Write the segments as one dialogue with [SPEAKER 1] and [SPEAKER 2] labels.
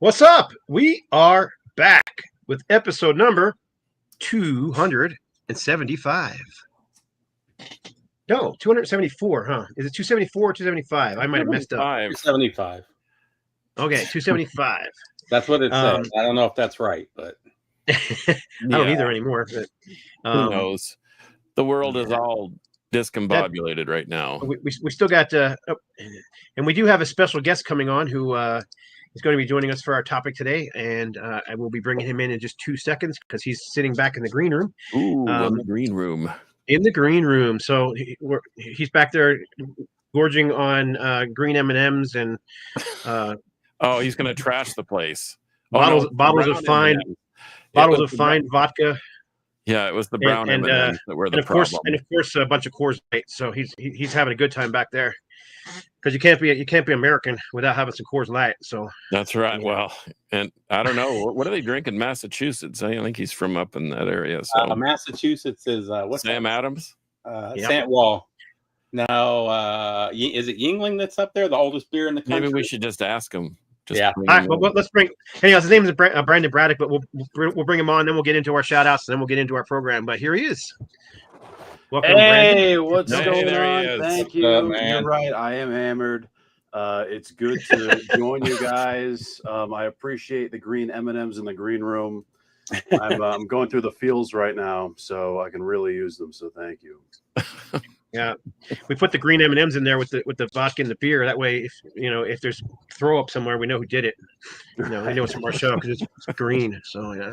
[SPEAKER 1] What's up? We are back with episode number 275. No, 274, huh? Is it 274 or 275? I might have messed up.
[SPEAKER 2] 275.
[SPEAKER 1] Okay, 275.
[SPEAKER 2] That's what it says. I don't know if that's right, but
[SPEAKER 1] I don't either anymore. But,
[SPEAKER 3] who knows? The world is all discombobulated right now.
[SPEAKER 1] We still got, and we do have a special guest coming on who is going to be joining us for our topic today, and I will be bringing him in just 2 seconds because he's sitting back in the green room.
[SPEAKER 3] Ooh, in the green room.
[SPEAKER 1] In the green room. So he's back there gorging on green M&Ms and
[SPEAKER 3] he's going to trash the place.
[SPEAKER 1] Bottles of fine vodka.
[SPEAKER 3] Yeah, it was the brown M&Ms that were the problem.
[SPEAKER 1] And of course a bunch of Coors Light. So he's having a good time back there. Because you can't be American without having some Coors Light. So
[SPEAKER 3] that's right. Well, and I don't know what do they drink in Massachusetts. I think he's from up in that area. So
[SPEAKER 2] Massachusetts is what's
[SPEAKER 3] Sam Adams?
[SPEAKER 2] Yep. Well, no, is it Yingling that's up there, the oldest beer in the country?
[SPEAKER 3] Maybe we should just ask him.
[SPEAKER 1] All right, well, let's bring. Anyhow, his name is Brandon Battick, but we'll bring him on. Then we'll get into our shout outs. And then we'll get into our program. But here he is.
[SPEAKER 4] Welcome, Brandon. What's going on?
[SPEAKER 3] Is.
[SPEAKER 4] Thank you. You're right. I am hammered. It's good to join you guys. I appreciate the green M&Ms in the green room. I'm going through the feels right now, so I can really use them. So thank you.
[SPEAKER 1] Yeah, we put the green M&Ms in there with the vodka and the beer. That way, if there's throw up somewhere, we know who did it. We know it's from our show because it's green. So yeah,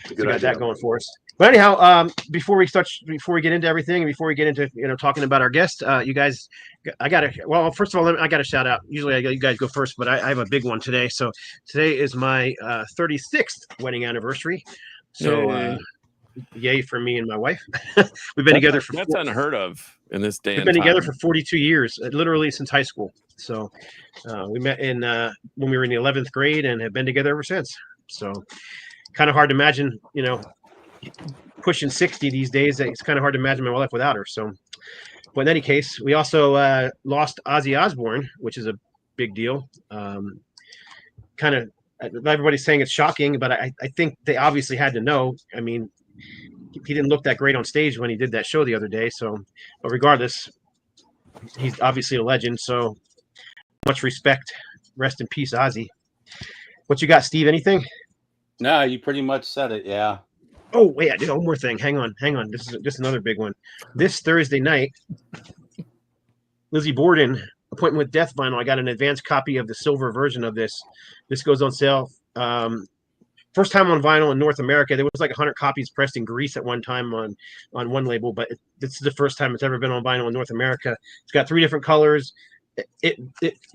[SPEAKER 1] we got that going for us. But anyhow, before we get into everything, and before we get into talking about our guest, you guys, first of all, I got a shout out. Usually, you guys go first, but I have a big one today. So today is my 36th wedding anniversary. So. Yay for me and my wife. We've been together for
[SPEAKER 3] that's unheard of in this day.
[SPEAKER 1] We've been together for 42 years, literally since high school. So we met in when we were in the 11th grade and have been together ever since. So kind of hard to imagine, pushing 60 these days. It's kind of hard to imagine my life without her. So, but in any case, we also lost Ozzy Osbourne, which is a big deal. Kind of everybody's saying it's shocking, but I think they obviously had to know. I mean, he didn't look that great on stage when he did that show the other day. So, but regardless, he's obviously a legend. So much respect. Rest in peace, Ozzy. What you got, Steve? Anything?
[SPEAKER 2] No, you pretty much said it. Yeah.
[SPEAKER 1] Oh, wait, I did one more thing. Hang on. This is just another big one. This Thursday night, Lizzie Borden, Appointment with Death vinyl. I got an advanced copy of the silver version of this. This goes on sale. First time on vinyl in North America. There was like 100 copies pressed in Greece at one time on one label, but this is the first time it's ever been on vinyl in North America. It's got 3 different colors.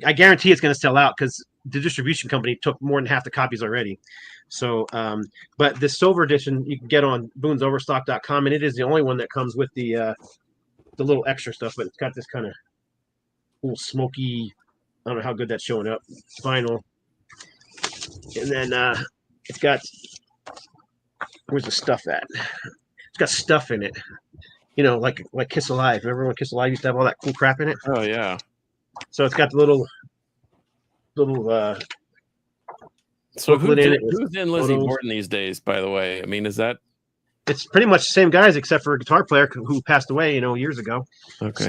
[SPEAKER 1] I guarantee it's going to sell out because the distribution company took more than half the copies already. So, but the silver edition you can get on boonsoverstock.com, and it is the only one that comes with the little extra stuff, but it's got this kind of cool smoky, I don't know how good that's showing up, vinyl. And then it's got, where's the stuff at? It's got stuff in it, like Kiss Alive. Remember when Kiss Alive used to have all that cool crap in it?
[SPEAKER 3] Oh yeah.
[SPEAKER 1] So it's got the little.
[SPEAKER 3] So who's in Lizzie Borden these days? By the way, I mean, is that?
[SPEAKER 1] It's pretty much the same guys except for a guitar player who passed away, years ago. Okay.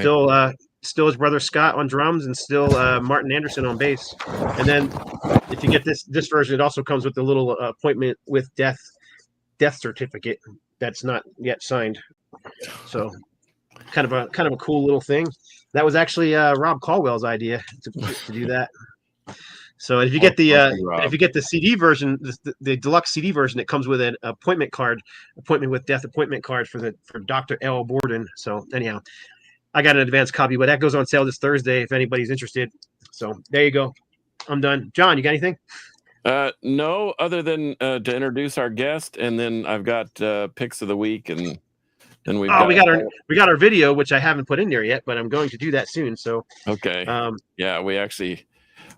[SPEAKER 1] Still his brother Scott on drums, and still Martin Anderson on bass. And then if you get this version, it also comes with the little appointment with death certificate that's not yet signed. So kind of a cool little thing. That was actually Rob Caldwell's idea to do that. So if you get the CD version, the deluxe CD version, it comes with an appointment with death appointment card for Dr. L. Borden. So anyhow, I got an advanced copy, but that goes on sale this Thursday if anybody's interested. So there you go. I'm done. John, you got anything?
[SPEAKER 3] No, other than to introduce our guest, and then I've got picks of the week, and then we got our video, which I haven't put in there yet, but I'm going to do that soon. So okay, yeah, we actually.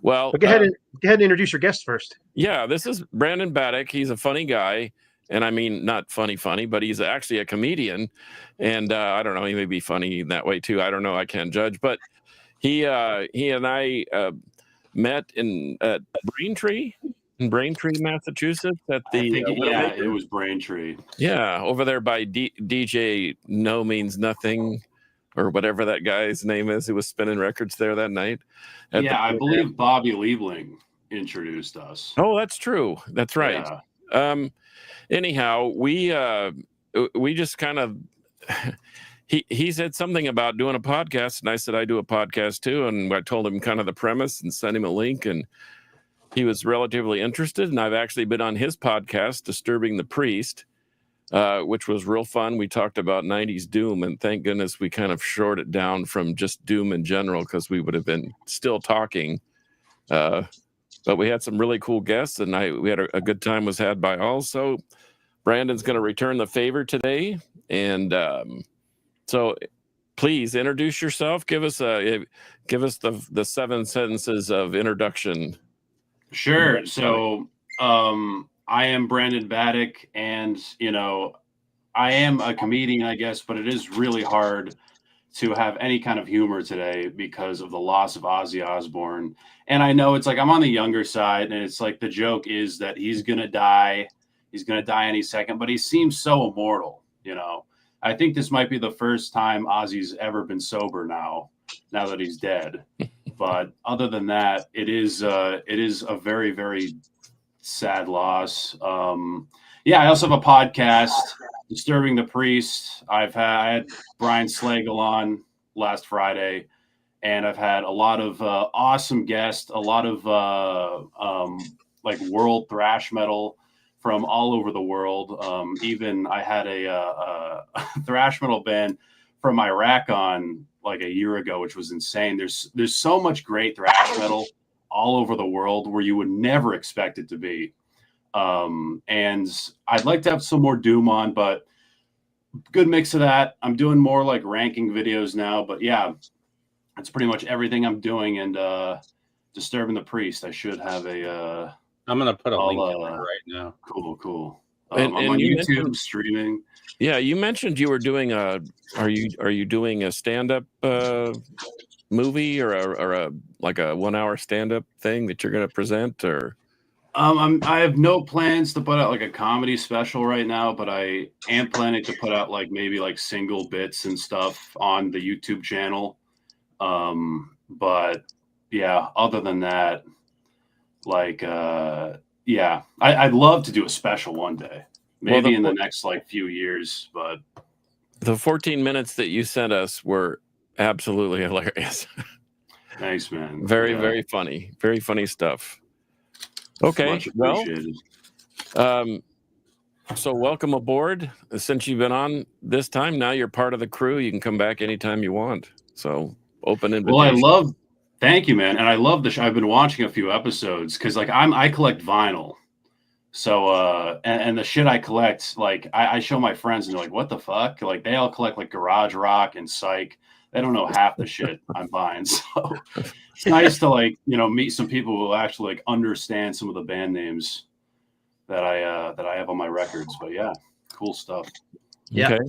[SPEAKER 3] Well,
[SPEAKER 1] but go ahead and introduce your guest first.
[SPEAKER 3] Yeah, this is Brandon Battick. He's a funny guy. And I mean, not funny, but he's actually a comedian. And I don't know, he may be funny that way too. I don't know. I can't judge. But he and I met in Braintree in Braintree, Massachusetts, at
[SPEAKER 4] I
[SPEAKER 3] the
[SPEAKER 4] think,
[SPEAKER 3] Widowmaker?
[SPEAKER 4] it was Braintree.
[SPEAKER 3] Yeah, over there by DJ No Means Nothing, or whatever that guy's name is, who was spinning records there that night.
[SPEAKER 4] Yeah, I believe Bobby Liebling introduced us.
[SPEAKER 3] Oh, that's true. That's right.
[SPEAKER 4] Yeah.
[SPEAKER 3] Anyhow, we just kind of he said something about doing a podcast, and I said I do a podcast too, and I told him kind of the premise and sent him a link, and he was relatively interested. And I've actually been on his podcast, Disturbing the Priest, which was real fun. We talked about 90s doom, and thank goodness we kind of short it down from just doom in general, because we would have been still talking. But we had some really cool guests, and we had a good time was had by all. So Brandon's going to return the favor today. And so please introduce yourself. Give us the 7 sentences of introduction.
[SPEAKER 4] Sure. So I am Brandon Battick, and, I am a comedian, I guess, but it is really hard to have any kind of humor today because of the loss of Ozzy Osbourne. And I know it's like I'm on the younger side, and it's like the joke is that he's going to die. He's going to die any second, but he seems so immortal, I think this might be the first time Ozzy's ever been sober now that he's dead. But other than that, it is a very, very sad loss. I also have a podcast, Disturbing the Priest. I had Brian Slagle on last Friday, and I've had a lot of awesome guests, a lot of like world thrash metal from all over the world. Even I had a thrash metal band from Iraq on like a year ago, which was insane. There's so much great thrash metal all over the world where you would never expect it to be. And I'd like to have some more doom on, but good mix of that. I'm doing more like ranking videos now, but yeah, that's pretty much everything I'm doing. And Disturbing the Priest, I should have
[SPEAKER 2] I'm gonna put a link in there right now.
[SPEAKER 4] Cool.
[SPEAKER 3] And
[SPEAKER 4] I'm on
[SPEAKER 3] you
[SPEAKER 4] YouTube streaming.
[SPEAKER 3] Yeah, you mentioned you were doing are you doing a stand-up movie or a like a 1-hour stand-up thing that you're going to present, or?
[SPEAKER 4] I have no plans to put out like a comedy special right now, but I am planning to put out like maybe like single bits and stuff on the YouTube channel. But yeah, other than that, like I'd love to do a special one day. Maybe in the next like few years, but
[SPEAKER 3] the 14 minutes that you sent us were absolutely hilarious.
[SPEAKER 4] Thanks, man.
[SPEAKER 3] Very funny. Very funny stuff. Okay.
[SPEAKER 4] Much appreciated.
[SPEAKER 3] Well, so welcome aboard. Since you've been on this time, now you're part of the crew. You can come back anytime you want. So open invitation.
[SPEAKER 4] Well, thank you, man. And I love the show. I've been watching a few episodes because like I collect vinyl. So, and the shit I collect, like I show my friends and they're like, what the fuck? Like they all collect like garage rock and psych. They don't know half the shit I'm buying. So it's nice to like, meet some people who actually like understand some of the band names that I have on my records. But yeah, cool stuff.
[SPEAKER 1] Yeah.
[SPEAKER 3] Okay.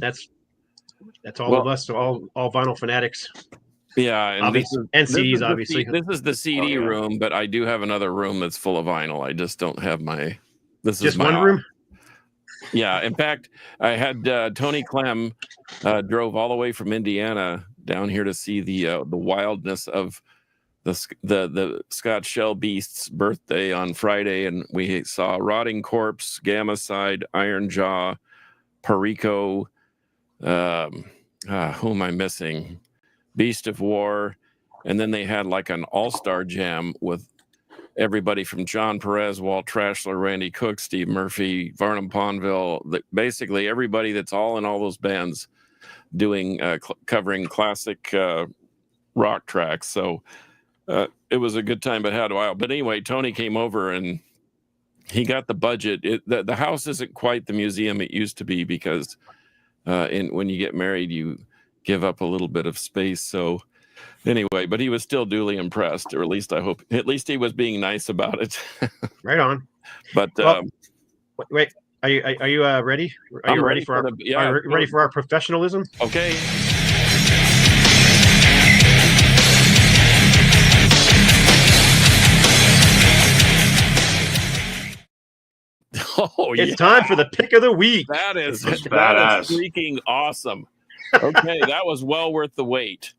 [SPEAKER 1] That's all of us. All vinyl fanatics.
[SPEAKER 3] Yeah, and
[SPEAKER 1] CDs, obviously.
[SPEAKER 3] This is the CD room, but I do have another room that's full of vinyl. I just don't have my. This
[SPEAKER 1] just
[SPEAKER 3] is my
[SPEAKER 1] one room.
[SPEAKER 3] Yeah, in fact, I had Tony Clem drove all the way from Indiana down here to see the wildness of the Scott Shell Beast's birthday on Friday, and we saw Rotting Corpse, Gamma Side, Iron Jaw, Perico. Who am I missing? Beast of War, and then they had like an all-star jam with everybody from John Perez, Walt Trashler, Randy Cook, Steve Murphy, Varnum Ponville, basically everybody that's all in all those bands doing covering classic rock tracks. So it was a good time, but had a while. But anyway, Tony came over and he got the budget. The house isn't quite the museum it used to be because when you get married, you give up a little bit of space. So anyway, but he was still duly impressed, or at least I hope. At least he was being nice about it.
[SPEAKER 1] Right on.
[SPEAKER 3] But
[SPEAKER 1] wait, are you ready? Are you ready for our professionalism?
[SPEAKER 3] Okay. Oh,
[SPEAKER 1] It's time for the pick of the week.
[SPEAKER 3] That is
[SPEAKER 4] badass.
[SPEAKER 3] freaking awesome. Okay, that was well worth the wait.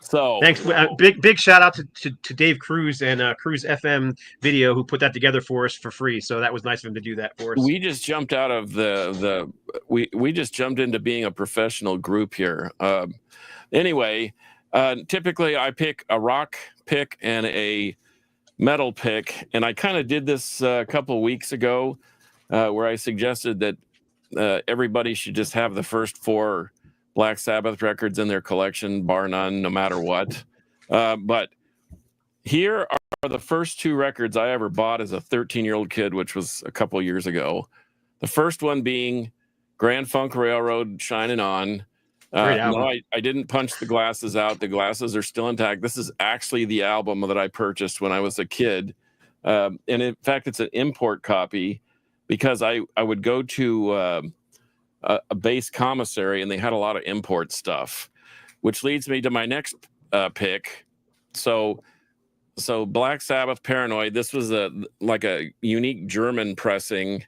[SPEAKER 3] So
[SPEAKER 1] Thanks. Big shout out to Dave Cruz and Cruz FM Video who put that together for us for free. So that was nice of him to do that for us.
[SPEAKER 3] we just jumped out of we just jumped into being a professional group here. Anyway, typically I pick a rock pick and a metal pick, and I kind of did this a couple of weeks ago where I suggested that everybody should just have the first 4 Black Sabbath records in their collection, bar none, no matter what. But here are the first 2 records I ever bought as a 13-year-old kid, which was a couple years ago. The first one being Grand Funk Railroad, Shining On. No, I didn't punch the glasses out. The glasses are still intact. This is actually the album that I purchased when I was a kid. And in fact, it's an import copy because I would go to a base commissary and they had a lot of import stuff, which leads me to my next pick. So Black Sabbath Paranoid, this was like a unique German pressing.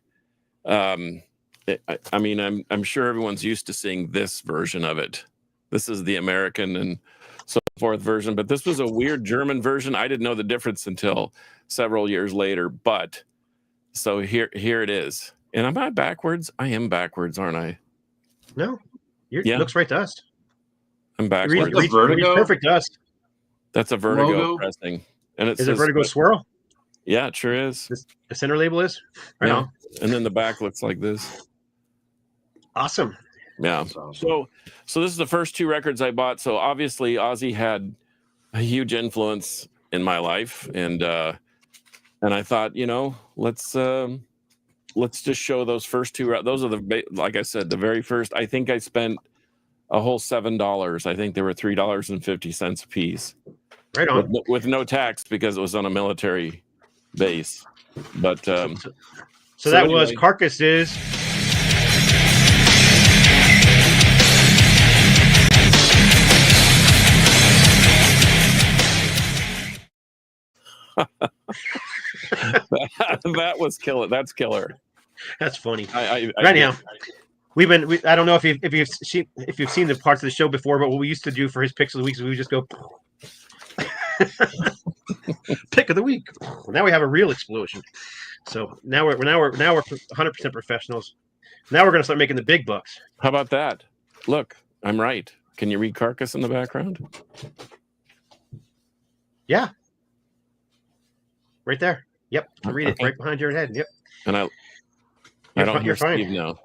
[SPEAKER 3] I mean, I'm sure everyone's used to seeing this version of it. This is the American and so forth version, but this was a weird German version. I didn't know the difference until several years later, but so here it is. And am I backwards? I am backwards, aren't I?
[SPEAKER 1] No, looks right to us.
[SPEAKER 3] I'm backwards.
[SPEAKER 1] Reads perfect to us.
[SPEAKER 3] That's a Vertigo
[SPEAKER 4] logo
[SPEAKER 3] pressing. And it
[SPEAKER 1] Is
[SPEAKER 3] says,
[SPEAKER 1] it Vertigo Swirl?
[SPEAKER 3] Yeah, it sure is.
[SPEAKER 1] The center label is? Right
[SPEAKER 3] Yeah.
[SPEAKER 1] on.
[SPEAKER 3] And then the back looks like this.
[SPEAKER 1] Awesome.
[SPEAKER 3] Yeah.
[SPEAKER 4] Awesome.
[SPEAKER 3] So this is the first 2 records I bought. So obviously Ozzy had a huge influence in my life, and I thought, let's just show those first 2. Those are like I said, the very first. I think I spent a whole $7. I think they were $3.50 a piece.
[SPEAKER 1] Right on.
[SPEAKER 3] With no tax because it was on a military base. But
[SPEAKER 1] so that anyway, was Carcasses.
[SPEAKER 3] that was killer. That's killer.
[SPEAKER 1] That's funny.
[SPEAKER 3] Anyhow,
[SPEAKER 1] I don't know if you've seen the parts of the show before, but what we used to do for his picks of the week is we would just go pick of the week. Well, now we have a real explosion. So now we're 100% professionals. Now we're going to start making the big bucks.
[SPEAKER 3] How about that? Look, I'm right. Can you read Carcass in the background?
[SPEAKER 1] Yeah. Right there. Yep. I read it right behind your head. Yep.
[SPEAKER 3] And I don't hear Steve now.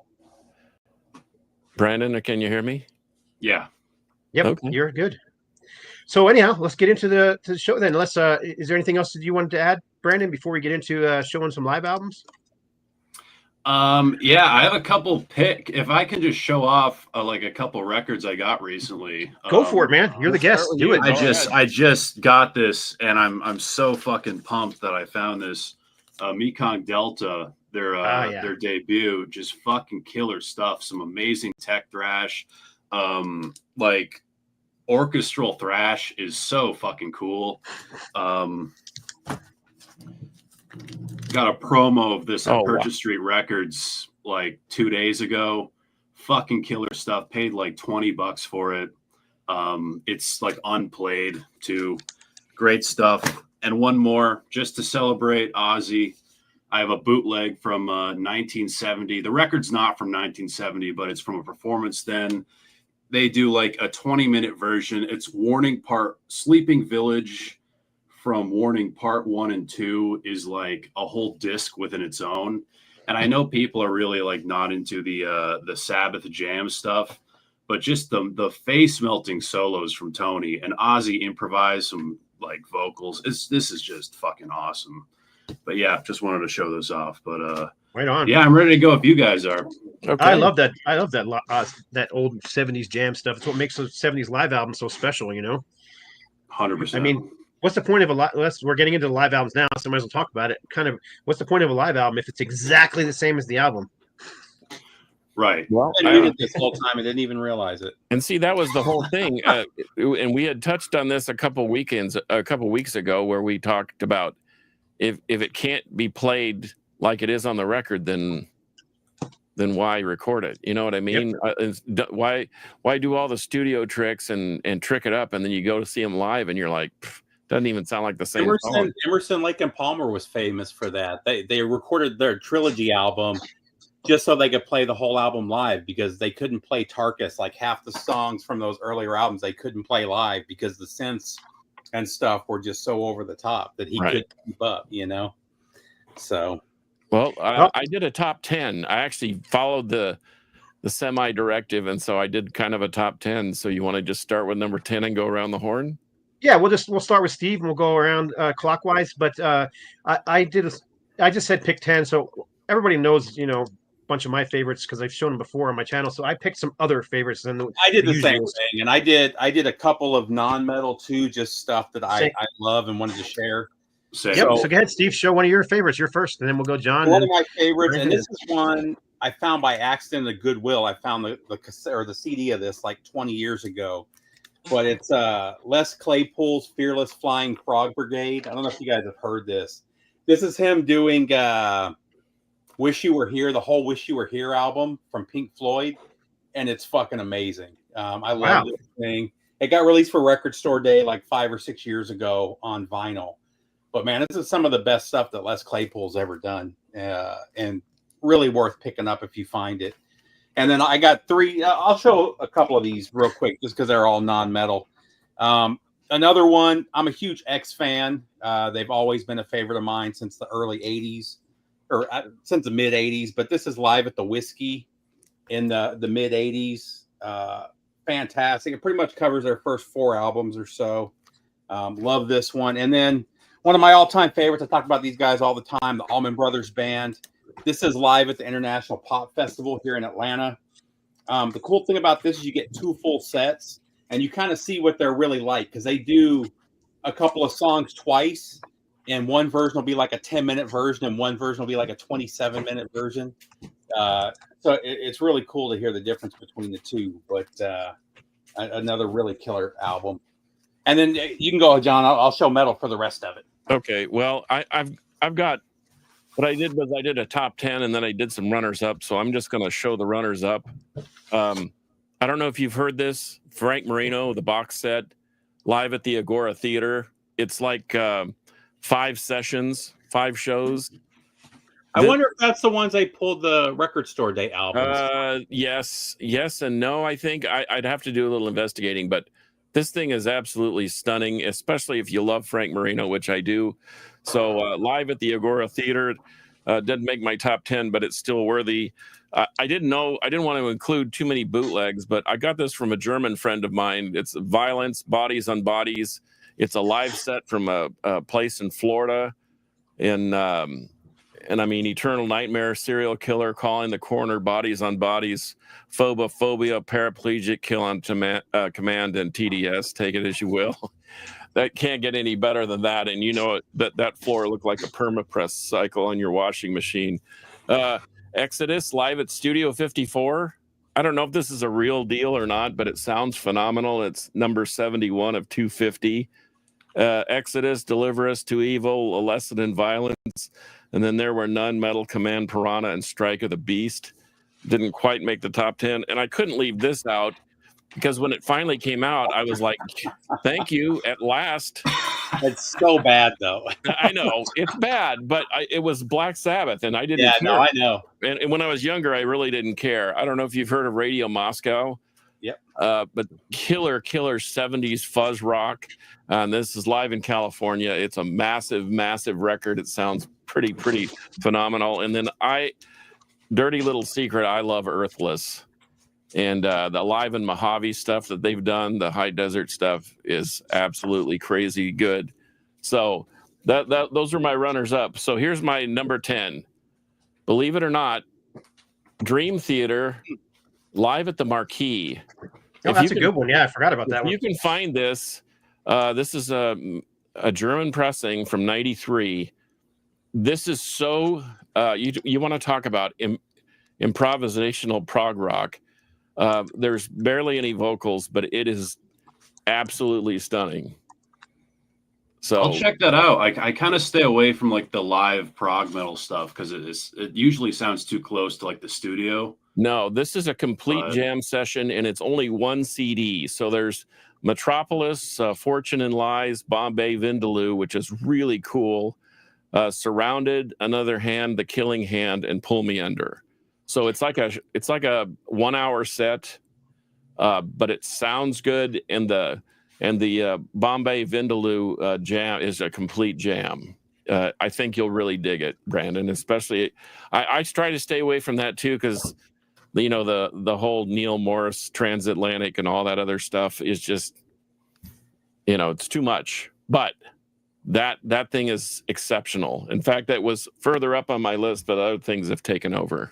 [SPEAKER 3] Brandon, can you hear me?
[SPEAKER 4] Yeah.
[SPEAKER 1] Yep. Okay. You're good. So anyhow, let's get into the show then. Is there anything else that you wanted to add, Brandon, before we get into showing some live albums?
[SPEAKER 4] Yeah, I have a couple if I can just show off like a couple records I got recently.
[SPEAKER 1] Go for it, man. You're the guest. Do it.
[SPEAKER 4] I just got this, and I'm so fucking pumped that I found this Mekong Delta, their debut. Just fucking killer stuff. Some amazing tech thrash. Like orchestral thrash is so fucking cool. Got a promo of this at Purchase Street Records like 2 days ago. Fucking killer stuff. Paid like $20 for it. It's like unplayed too. Great stuff. And one more just to celebrate Ozzy. I have a bootleg from 1970. The record's not from 1970, but it's from a performance then. They do like a 20-minute version. It's Warning Part Sleeping Village from Warning Part 1 and 2 is like a whole disc within its own. And I know people are really like not into the Sabbath jam stuff, but just the face melting solos from Tony and Ozzy improvise some like vocals. This is just fucking awesome. But yeah, just wanted to show those off. But
[SPEAKER 1] right on.
[SPEAKER 4] Yeah, I'm ready to go if you guys are.
[SPEAKER 1] Okay. I love that that old 70s jam stuff. It's what makes those 70s live albums so special,
[SPEAKER 4] 100%.
[SPEAKER 1] I mean, what's the point of we're getting into the live albums now, so might as well talk about it. Kind of, what's the point of a live album if it's exactly the same as the album?
[SPEAKER 4] Right.
[SPEAKER 2] Well, I did it this whole time and didn't even realize it.
[SPEAKER 3] And see, that was the whole thing. And we had touched on this a couple weeks ago, where we talked about if it can't be played like it is on the record, then why record it? You know what I mean? Yep. Why do all the studio tricks and trick it up, and then you go to see them live and you're like, doesn't even sound like the same song.
[SPEAKER 2] Emerson, Lake and Palmer was famous for that. They recorded their trilogy album just so they could play the whole album live, because they couldn't play Tarkus. Like half the songs from those earlier albums they couldn't play live because the synths and stuff were just so over the top that he couldn't keep up, you know? So,
[SPEAKER 3] well, I did a top 10. I actually followed the semi-directive, and so I did kind of a top 10. So you want to just start with number 10 and go around the horn?
[SPEAKER 1] Yeah, we'll start with Steve and we'll go around clockwise. But I just said pick 10, so everybody knows, you know, a bunch of my favorites because I've shown them before on my channel. So I picked some other favorites than
[SPEAKER 2] I did the same thing, and I did a couple of non-metal too, just stuff that I love and wanted to share.
[SPEAKER 1] So go ahead, Steve. Show one of your favorites. You're first, and then we'll go John.
[SPEAKER 2] One of my favorites, and this is one I found by accident at Goodwill. I found the cassette or the CD of this like 20 years ago. But it's Les Claypool's Fearless Flying Frog Brigade. I don't know if you guys have heard this. This is him doing Wish You Were Here, the whole Wish You Were Here album from Pink Floyd. And it's fucking amazing. I love this thing. It got released for Record Store Day like 5 or 6 years ago on vinyl. But man, this is some of the best stuff that Les Claypool's ever done. And really worth picking up if you find it. And then I got 3. I'll show a couple of these real quick just because they're all non-metal. Another one, I'm a huge X fan. They've always been a favorite of mine since the early 80s, or since the mid 80s. But this is Live at the Whiskey in the mid 80s. Fantastic. It pretty much covers their first 4 albums or so. Love this one. And then one of my all-time favorites, I talk about these guys all the time, the Allman Brothers Band. This is live at the International Pop Festival here in Atlanta. The cool thing about this is you get 2 full sets, and you kind of see what they're really like, because they do a couple of songs twice, and one version will be like a 10-minute version, and one version will be like a 27-minute version. So it's really cool to hear the difference between the two, but another really killer album. And then you can go, John. I'll show metal for the rest of it.
[SPEAKER 3] Okay. Well, I've got. What I did was I did a top 10 and then I did some runners up. So I'm just going to show the runners up. I don't know if you've heard this. Frank Marino, the box set, live at the Agora Theater. It's like 5 sessions, 5 shows.
[SPEAKER 2] I wonder if that's the ones they pulled the Record Store Day albums.
[SPEAKER 3] Yes and no. I think I'd have to do a little investigating, but this thing is absolutely stunning, especially if you love Frank Marino, which I do. So live at the Agora Theater didn't make my top 10, but it's still worthy. I didn't want to include too many bootlegs, but I got this from a German friend of mine. It's Violence, Bodies on Bodies. It's a live set from a place in Florida. And I mean, Eternal Nightmare, Serial Killer, Calling the Coroner, Bodies on Bodies, Phobia, Paraplegic, Kill on Command, and TDS. Take it as you will. That can't get any better than that. And you know that floor looked like a permapress cycle on your washing machine. Exodus, live at Studio 54. I don't know if this is a real deal or not, but it sounds phenomenal. It's number 71 of 250. Exodus, Deliver Us to Evil, A Lesson in Violence. And then there were none, Metal Command, Piranha, and Strike of the Beast. Didn't quite make the top 10. And I couldn't leave this out because when it finally came out, I was like, thank you, at last.
[SPEAKER 2] It's so bad, though.
[SPEAKER 3] I know, it's bad, but it was Black Sabbath, and I didn't care.
[SPEAKER 2] No, I know.
[SPEAKER 3] And when I was younger, I really didn't care. I don't know if you've heard of Radio Moscow.
[SPEAKER 2] Yep.
[SPEAKER 3] But killer 70s fuzz rock. And this is live in California. It's a massive record. It sounds pretty phenomenal. And then dirty little secret, I love Earthless. And the Live in Mojave stuff that they've done, the High Desert stuff, is absolutely crazy good. So those are my runners up. So here's my number 10. Believe it or not, Dream Theater, Live at the Marquee.
[SPEAKER 1] Oh, that's a good one. Yeah, I forgot about that one.
[SPEAKER 3] You can find this. This is a German pressing from '93. This is so you want to talk about improvisational prog rock. There's barely any vocals, but it is absolutely stunning. So
[SPEAKER 4] I'll check that out. I kind of stay away from like the live prog metal stuff because it usually sounds too close to like the studio.
[SPEAKER 3] No, this is a complete jam session, and it's only one CD. So there's Metropolis, Fortune and Lies, Bombay Vindaloo, which is really cool. Surrounded, Another Hand, The Killing Hand, and Pull Me Under. So it's like a 1 hour set, but it sounds good. And the Bombay Vindaloo jam is a complete jam. I think you'll really dig it, Brandon. Especially, I try to stay away from that too because the whole Neil Morris transatlantic and all that other stuff is just it's too much. But that thing is exceptional. In fact, that was further up on my list, but other things have taken over.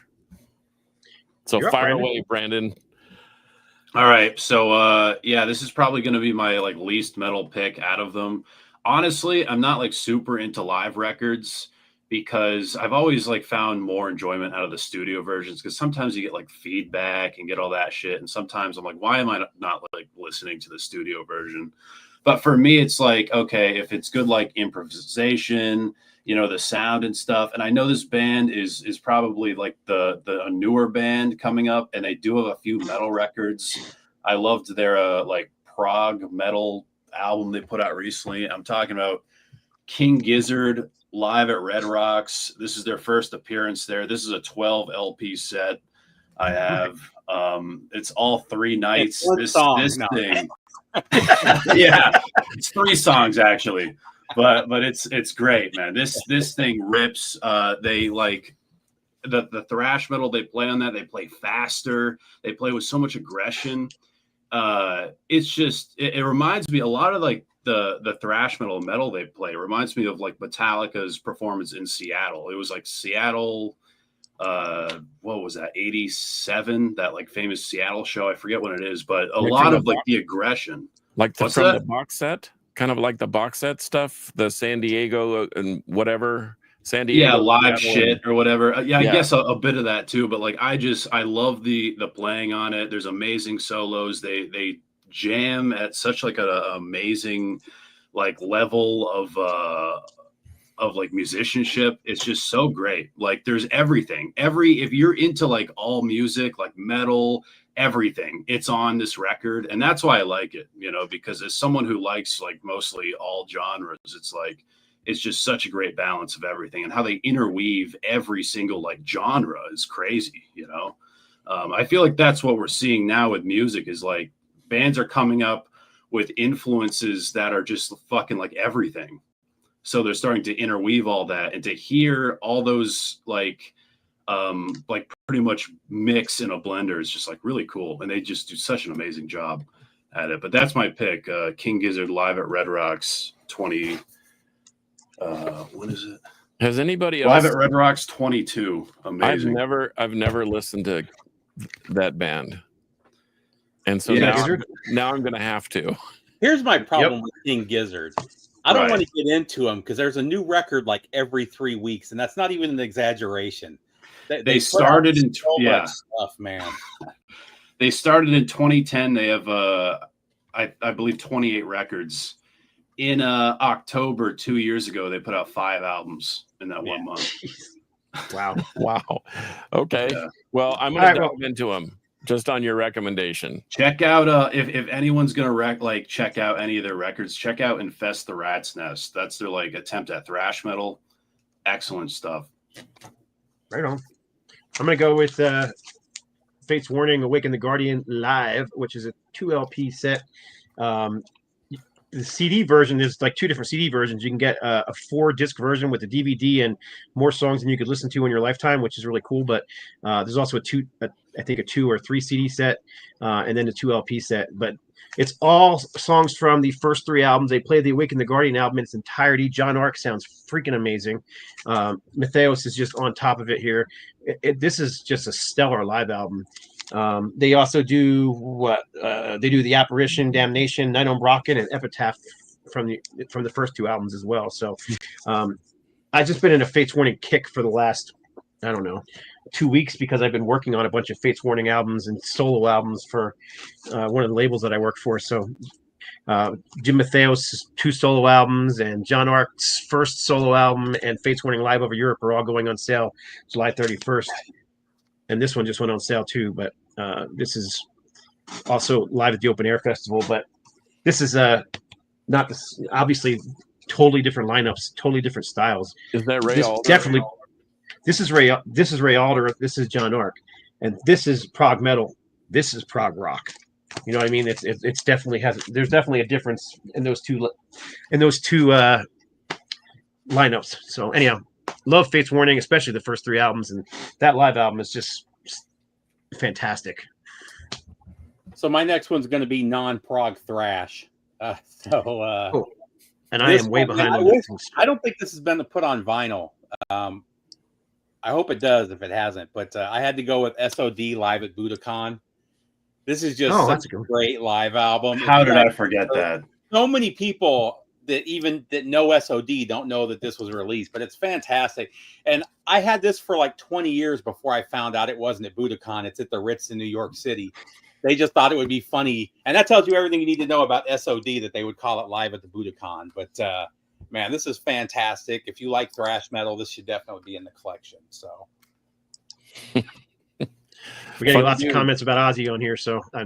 [SPEAKER 3] So fire away, Brandon.
[SPEAKER 4] All right. So this is probably going to be my like least metal pick out of them. Honestly, I'm not like super into live records because I've always like found more enjoyment out of the studio versions because sometimes you get like feedback and get all that shit. And sometimes I'm like, why am I not like listening to the studio version? But for me, it's like, okay, if it's good, like improvisation, the sound and stuff. And I know this band is probably like a newer band coming up, and they do have a few metal records. I loved their like prog metal album they put out recently. I'm talking about King Gizzard live at Red Rocks. This is their first appearance there. This is a 12 LP set I have. It's all 3 nights. This thing. Yeah, it's 3 songs actually, but it's great, man. This thing rips. They like the thrash metal they play on that. They play faster. They play with so much aggression. It's just it reminds me a lot of like the thrash metal they play. It reminds me of like Metallica's performance in Seattle. It was like Seattle. What was that, 87, that like famous Seattle show? I forget what it is, but a lot of like the aggression,
[SPEAKER 3] like from the box set, kind of like the box set stuff, the San Diego and whatever, San Diego
[SPEAKER 4] live shit or whatever. I guess a bit of that too, but like I love the playing on it. There's amazing solos. They jam at such like an amazing like level of like musicianship. It's just so great. Like there's everything. If you're into like all music, like metal, everything, it's on this record. And that's why I like it, because as someone who likes like mostly all genres, it's just such a great balance of everything, and how they interweave every single like genre is crazy. I feel like that's what we're seeing now with music is like bands are coming up with influences that are just fucking like everything. So they're starting to interweave all that, and to hear all those like pretty much mix in a blender is just like really cool. And they just do such an amazing job at it. But that's my pick. King Gizzard live at Red Rocks 20. When is it?
[SPEAKER 3] Has anybody else
[SPEAKER 4] live at Red Rocks 22? Amazing.
[SPEAKER 3] I've never listened to that band, and so now I'm gonna have to.
[SPEAKER 2] Here's my problem with King Gizzard. I don't want to get into them because there's a new record like every 3 weeks, and that's not even an exaggeration.
[SPEAKER 4] They started in
[SPEAKER 2] much stuff, man.
[SPEAKER 4] They started in 2010. They have I believe 28 records. In October 2 years ago, they put out 5 albums in that 1 month.
[SPEAKER 3] Wow. Okay. Yeah. Well, I'm gonna dive into them. Just on your recommendation,
[SPEAKER 4] check out if anyone's gonna check out any of their records, check out Infest the Rat's Nest. That's their like attempt at thrash metal. Excellent stuff.
[SPEAKER 1] Right on. I'm gonna go with Fate's Warning, Awaken the Guardian live, which is a 2 LP set. The CD version is like 2 different CD versions. You can get a 4-disc version with a DVD and more songs than you could listen to in your lifetime, which is really cool. But there's also I think a 2 or 3 CD set, and then a 2 LP set. But it's all songs from the first 3 albums. They play the Awaken the Guardian album in its entirety. John Ark sounds freaking amazing. Matthias is just on top of it here. This is just a stellar live album. They also do they do the Apparition, Damnation, Night on Brocken, and Epitaph from the first 2 albums as well. So I've just been in a Fate's Warning kick for the last 2 weeks because I've been working on a bunch of Fate's Warning albums and solo albums for one of the labels that I work for. So Jim Mattheos' 2 solo albums and John Ark's first solo album and Fates Warning Live Over Europe are all going on sale July 31st. And this one just went on sale too, but this is also live at the Open Air Festival. But this is not this, obviously totally different lineups, totally different styles.
[SPEAKER 3] Is that Ray Alder?
[SPEAKER 1] Definitely. This is Ray Alder. This is John Ark, and this is prog metal. This is prog rock. You know what I mean? It's definitely there's definitely a difference in those two lineups. So anyhow, love Fates Warning, especially the first 3 albums, and that live album is just fantastic.
[SPEAKER 2] So my next one's going to be non-prog thrash.
[SPEAKER 1] Cool. And I am way behind on things.
[SPEAKER 2] I don't think this has been put on vinyl. I hope it does if it hasn't. But I had to go with SOD Live at Budokan. This is just such a great live album.
[SPEAKER 4] How did I forget that?
[SPEAKER 2] So many people that know SOD don't know that this was released, but it's fantastic. And I had this for like 20 years before I found out it wasn't at Budokan. It's at the Ritz in New York City. They just thought it would be funny. And that tells you everything you need to know about SOD, that they would call it Live at the Budokan. But man, this is fantastic. If you like thrash metal, this should definitely be in the collection. So
[SPEAKER 1] we're getting lots of comments about Ozzy on here, so I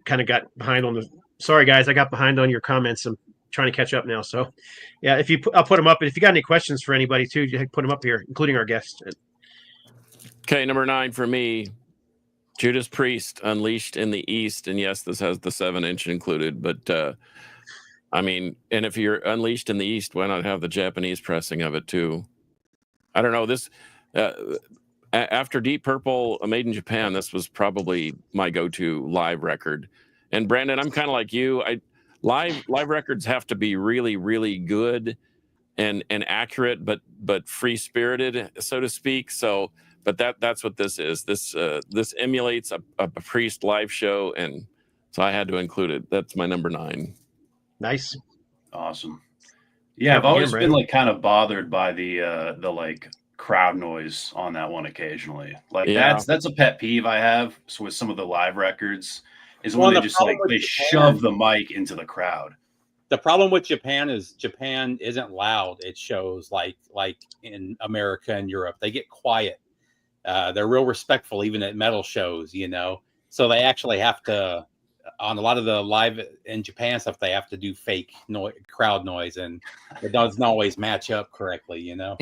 [SPEAKER 1] kind of got behind on the. Sorry guys, I got behind on your comments. I'm trying to catch up now. So yeah, I'll put them up. And if you got any questions for anybody too, you put them up here, including our guests.
[SPEAKER 3] Okay, number 9 for me. Judas Priest, Unleashed in the East, and yes, this has the 7-inch included. But I mean, and if you're Unleashed in the East, why not have the Japanese pressing of it too? I don't know. This after Deep Purple, Made in Japan, this was probably my go-to live record. And Brandon, I'm kind of like you. Live records have to be really, really good and accurate, but free-spirited, so to speak. So. But that's what this is. This emulates a Priest live show, and so I had to include it. That's my number 9.
[SPEAKER 1] Nice,
[SPEAKER 4] awesome. Yeah, I've always been like kind of bothered by the like crowd noise on that one occasionally. Like that's a pet peeve I have with some of the live records is when they just like they shove the mic into the crowd.
[SPEAKER 2] The problem with Japan is Japan isn't loud. It shows like in America and Europe, they get quiet. They're real respectful, even at metal shows, you know. So they actually have to, on a lot of the live in Japan stuff, they have to do fake crowd noise, and it doesn't always match up correctly, you know.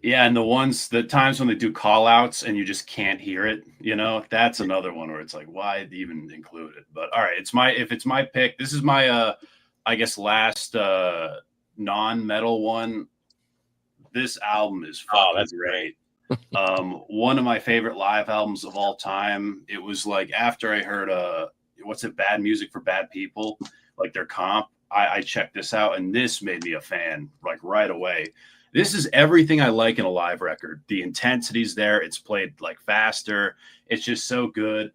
[SPEAKER 4] Yeah, and the times when they do call outs and you just can't hear it, you know, that's another one where it's like, why even include it? But all right, if it's my pick, this is my I guess last non-metal one. This album is fucking great. One of my favorite live albums of all time. It was like after I heard Bad Music for Bad People, like their comp, I checked this out, and this made me a fan like right away. This is everything I like in a live record. The intensity's there. It's played like faster. It's just so good.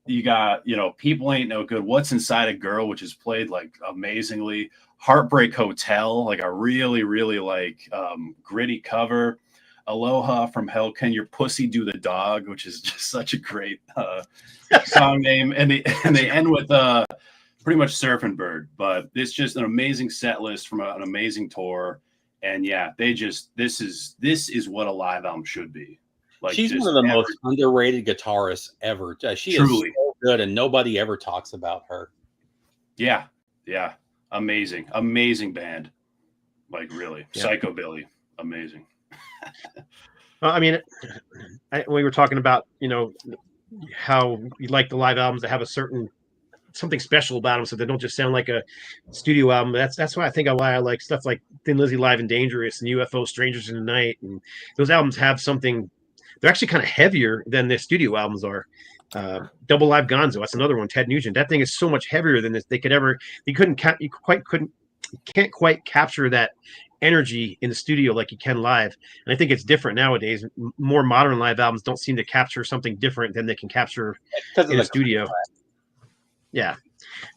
[SPEAKER 4] You got, People Ain't No Good. What's Inside a Girl, which is played like amazingly. Heartbreak Hotel, like a really, really like gritty cover. Aloha from Hell, Can Your Pussy Do the Dog, which is just such a great song name. And they end with pretty much Surfing Bird. But it's just an amazing set list from an amazing tour. And yeah, this is what a live album should be. Like,
[SPEAKER 2] she's one of the most underrated guitarists ever. She truly is so good, and nobody ever talks about her.
[SPEAKER 4] Yeah. Amazing band. Like really. Yeah. Psychobilly. Amazing.
[SPEAKER 1] I mean, we were talking about, how you like the live albums that have something special about them, so they don't just sound like a studio album. That's why I like stuff like Thin Lizzy Live and Dangerous and UFO Strangers in the Night. And those albums have something. They're actually kind of heavier than the studio albums are. Double Live Gonzo, that's another one. Ted Nugent. That thing is so much heavier than this. You can't quite capture that energy in the studio like you can live. And I think it's different nowadays. More modern live albums don't seem to capture something different than they can capture in a studio. Yeah.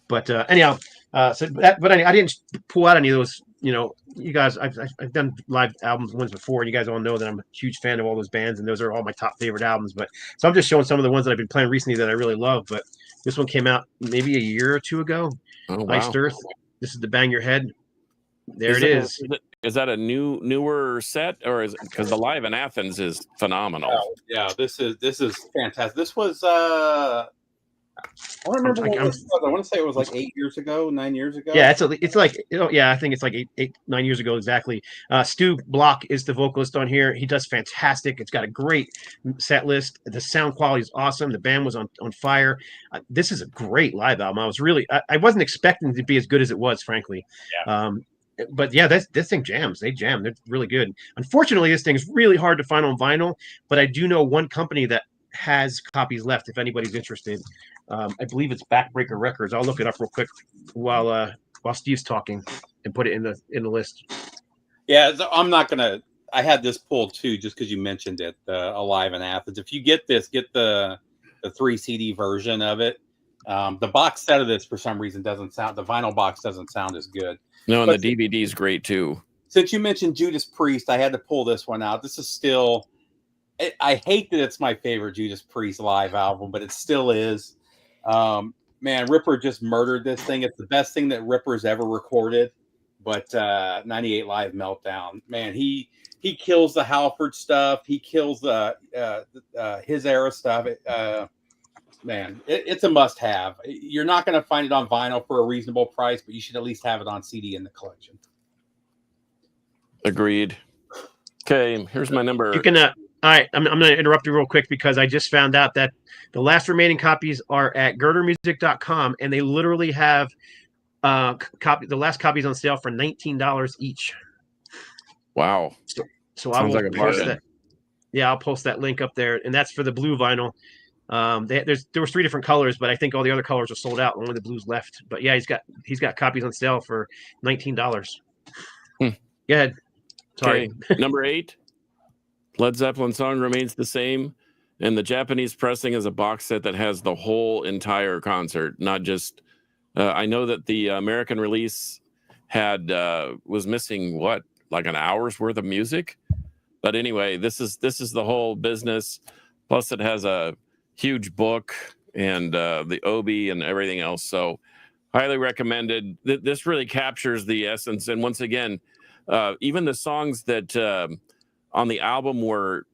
[SPEAKER 1] But anyhow, I didn't pull out any of those you know, you guys, I've done live albums once before, and you guys all know that I'm a huge fan of all those bands, and those are all my top favorite albums. But so I'm just showing some of the ones that I've been playing recently that I really love. But this one came out maybe a year or two ago.
[SPEAKER 3] Oh, wow.
[SPEAKER 1] Iced Earth. This is the Bang Your Head. There
[SPEAKER 3] Is that a newer set, or is it because the live in Athens is phenomenal?
[SPEAKER 2] Oh, yeah, this is fantastic. This was I don't remember when it was. I want to say it was like 8 years ago, 9 years ago.
[SPEAKER 1] Yeah, it's like, you know, yeah, I think it's like 9 years ago exactly. Stu Block is the vocalist on here. He does fantastic. It's got a great set list. The sound quality is awesome. The band was on fire. This is a great live album. I wasn't expecting it to be as good as it was, frankly.
[SPEAKER 2] Yeah.
[SPEAKER 1] But yeah, this thing jams. They jam. They're really good. Unfortunately, this thing's really hard to find on vinyl, but I do know one company that has copies left if anybody's interested. I believe it's Backbreaker Records. I'll look it up real quick while Steve's talking and put it in the list.
[SPEAKER 2] Yeah, I'm not gonna. I had this pulled too, just because you mentioned it. Alive in Athens. If you get this, get the 3 CD version of it. The box set of this, for some reason, doesn't sound. The vinyl box doesn't sound as good.
[SPEAKER 3] No, and the DVD is great too.
[SPEAKER 2] Since you mentioned Judas Priest, I had to pull this one out. This is still. I hate that it's my favorite Judas Priest live album, but it still is. Man, Ripper just murdered this thing. It's the best thing that Ripper's ever recorded. But 98 Live Meltdown, man, he kills the Halford stuff. He kills his era stuff. Man, it's a must-have. You're not going to find it on vinyl for a reasonable price, but you should at least have it on CD in the collection.
[SPEAKER 3] Agreed. Okay, here's my number.
[SPEAKER 1] You can. All right, I'm going to interrupt you real quick because I just found out that the last remaining copies are at girdermusic.com, and they literally have the last copies on sale for $19 each.
[SPEAKER 3] Wow.
[SPEAKER 1] So I will post that. Yeah, I'll post that link up there, and that's for the blue vinyl. There was 3 different colors, but I think all the other colors are sold out. Only the blues left. But yeah, he's got copies on sale for $19. Go ahead. Sorry.
[SPEAKER 3] Okay. Number 8. Led Zeppelin Song Remains the Same, and the Japanese pressing is a box set that has the whole entire concert, not just. I know that the American release was missing like an hour's worth of music, but anyway, this is the whole business. Plus, it has a huge book and the obi and everything else. So, highly recommended. This really captures the essence. And once again, even the songs that on the album were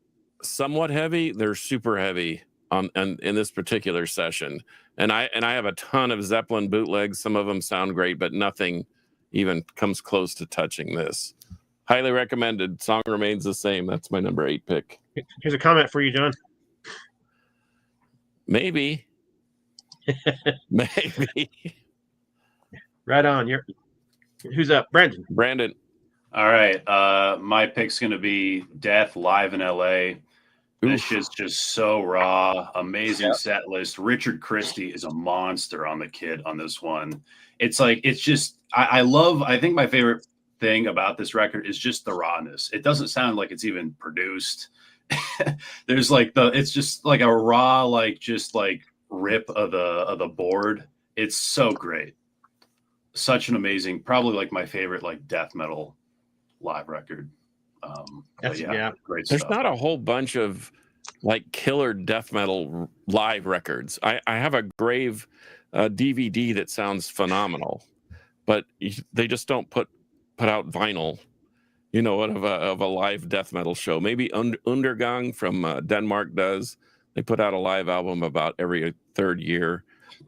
[SPEAKER 3] somewhat heavy, they're super heavy in this particular session. And I have a ton of Zeppelin bootlegs. Some of them sound great, but nothing even comes close to touching this. Highly recommended. Song Remains the Same. That's my number 8 pick.
[SPEAKER 1] Here's a comment for you, John.
[SPEAKER 3] Maybe. Maybe.
[SPEAKER 1] Right on. Who's up? Brandon.
[SPEAKER 4] All right. My pick's going to be Death live in LA. This shit's just so raw. Amazing set list. Richard Christie is a monster on the kit on this one. It's just, I think my favorite thing about this record is just the rawness. It doesn't sound like it's even produced. There's it's just like a raw, rip of the board. It's so great. Such an amazing, probably like my favorite, death metal live record. Great stuff.
[SPEAKER 3] There's not a whole bunch of killer death metal live records. I have a Grave DVD that sounds phenomenal, but they just don't put out vinyl, of a live death metal show. Maybe Undergang from Denmark does. They put out a live album about every 3rd year.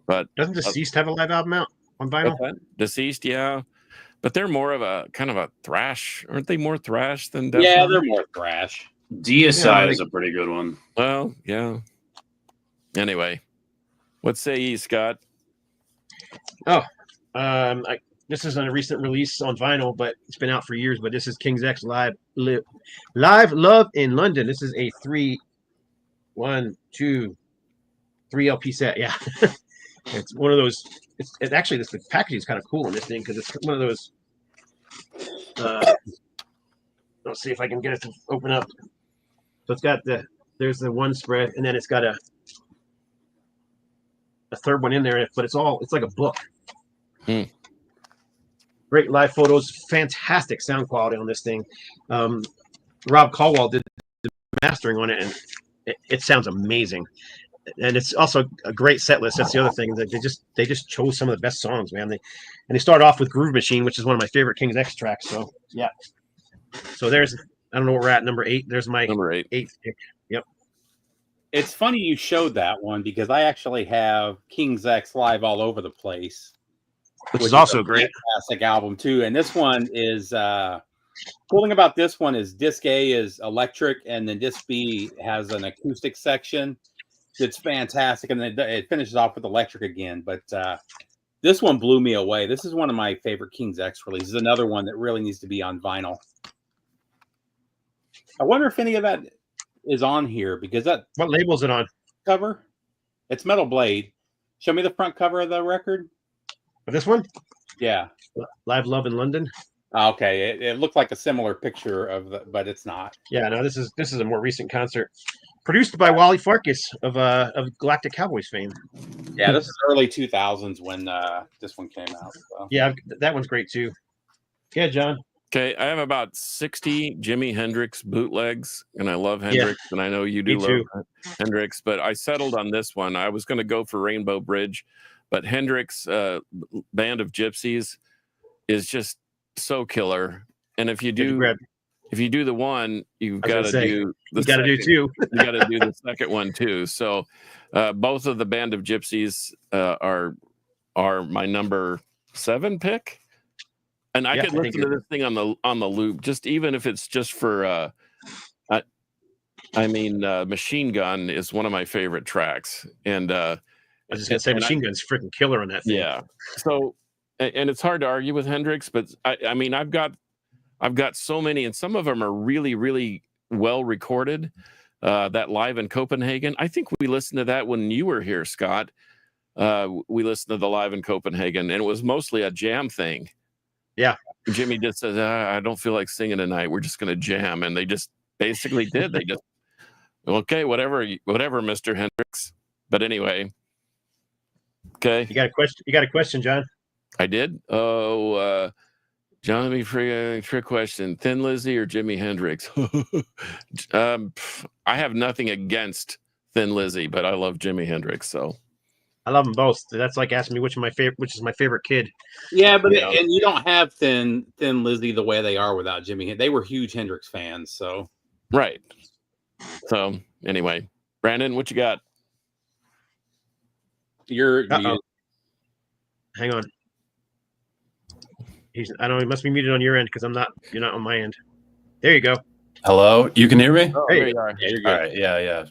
[SPEAKER 3] But
[SPEAKER 1] doesn't Deceased have a live album out on vinyl?
[SPEAKER 3] Deceased, yeah. But they're more of a kind of a thrash. Aren't they more thrash than death?
[SPEAKER 2] Yeah, they're more thrash.
[SPEAKER 4] Deicide is a pretty good one.
[SPEAKER 3] Well, yeah. Anyway, what say ye, Scott?
[SPEAKER 1] This is a recent release on vinyl, but it's been out for years. But this is King's X Live Love in London. This is a 3 LP set. Yeah. It's one of those. It's actually the packaging is kind of cool on this thing because it's one of those. Let's see if I can get it to open up. So it's got there's the one spread, and then it's got a third one in there, but it's like a book. Very Great live photos, fantastic sound quality on this thing. Rob Caldwell did the mastering on it, and it sounds amazing. And it's also a great set list. That's the other thing, that they just chose some of the best songs, man. They start off with Groove Machine, which is one of my favorite King's X tracks. So yeah. So there's, I don't know where we're at, number 8. There's my
[SPEAKER 3] number 8.
[SPEAKER 1] 8th pick. Yep.
[SPEAKER 2] It's funny you showed that one because I actually have King's X Live All Over the Place,
[SPEAKER 1] Which is also a great
[SPEAKER 2] fantastic album too. And this one is cool thing about this one is disc A is electric, and then disc B has an acoustic section. It's fantastic, and then it finishes off with electric again. But this one blew me away. This is one of my favorite King's X releases. Another one that really needs to be on vinyl. I wonder if any of that is on here, because that
[SPEAKER 1] what label is it on?
[SPEAKER 2] Cover. It's Metal Blade. Show me the front cover of the record.
[SPEAKER 1] This one?
[SPEAKER 2] Yeah.
[SPEAKER 1] Live Love in London.
[SPEAKER 2] Okay, it looked like a similar picture of the, but it's not.
[SPEAKER 1] Yeah, no, this is a more recent concert, produced by Wally Farkas of Galactic Cowboys fame.
[SPEAKER 2] Yeah, this is early 2000s when this one came out. So.
[SPEAKER 1] Yeah, that one's great too. Yeah, John.
[SPEAKER 3] Okay, I have about 60 Jimi Hendrix bootlegs, and I love Hendrix, and I know you do love Hendrix, but I settled on this one. I was going to go for Rainbow Bridge, but Hendrix, Band of Gypsies, is just so killer. And if you do the one, you've got to do the
[SPEAKER 1] you got to do two.
[SPEAKER 3] You got to do the second one too. So both of the Band of Gypsies are my number 7 pick. And I could listen to this thing on the loop, just even if it's just for Machine Gun is one of my favorite tracks. And
[SPEAKER 1] I was just gonna say Machine Gun's freaking killer on that thing.
[SPEAKER 3] Yeah. So and it's hard to argue with Hendrix, but I mean I've got so many, and some of them are really, really well recorded. That Live in Copenhagen. I think we listened to that when you were here, Scott. We listened to the Live in Copenhagen, and it was mostly a jam thing.
[SPEAKER 1] Yeah.
[SPEAKER 3] Jimmy just says, I don't feel like singing tonight. We're just going to jam. And they just basically did. They just, okay, whatever, Mr. Hendrix. But anyway. Okay.
[SPEAKER 1] You got a question, John?
[SPEAKER 3] I did. Oh, John, let me trick question. Thin Lizzy or Jimi Hendrix? I have nothing against Thin Lizzy, but I love Jimi Hendrix. So
[SPEAKER 1] I love them both. That's like asking me which is my favorite kid.
[SPEAKER 2] Yeah, but and you don't have Thin Lizzy the way they are without Jimi. They were huge Hendrix fans, so
[SPEAKER 3] right. So anyway, Brandon, what you got?
[SPEAKER 1] Hang on. I don't know. He must be muted on your end because you're not on my end. There you go.
[SPEAKER 4] Hello, you can hear me?
[SPEAKER 3] Oh, there you are.
[SPEAKER 2] Yeah, you're good.
[SPEAKER 4] All right, yeah.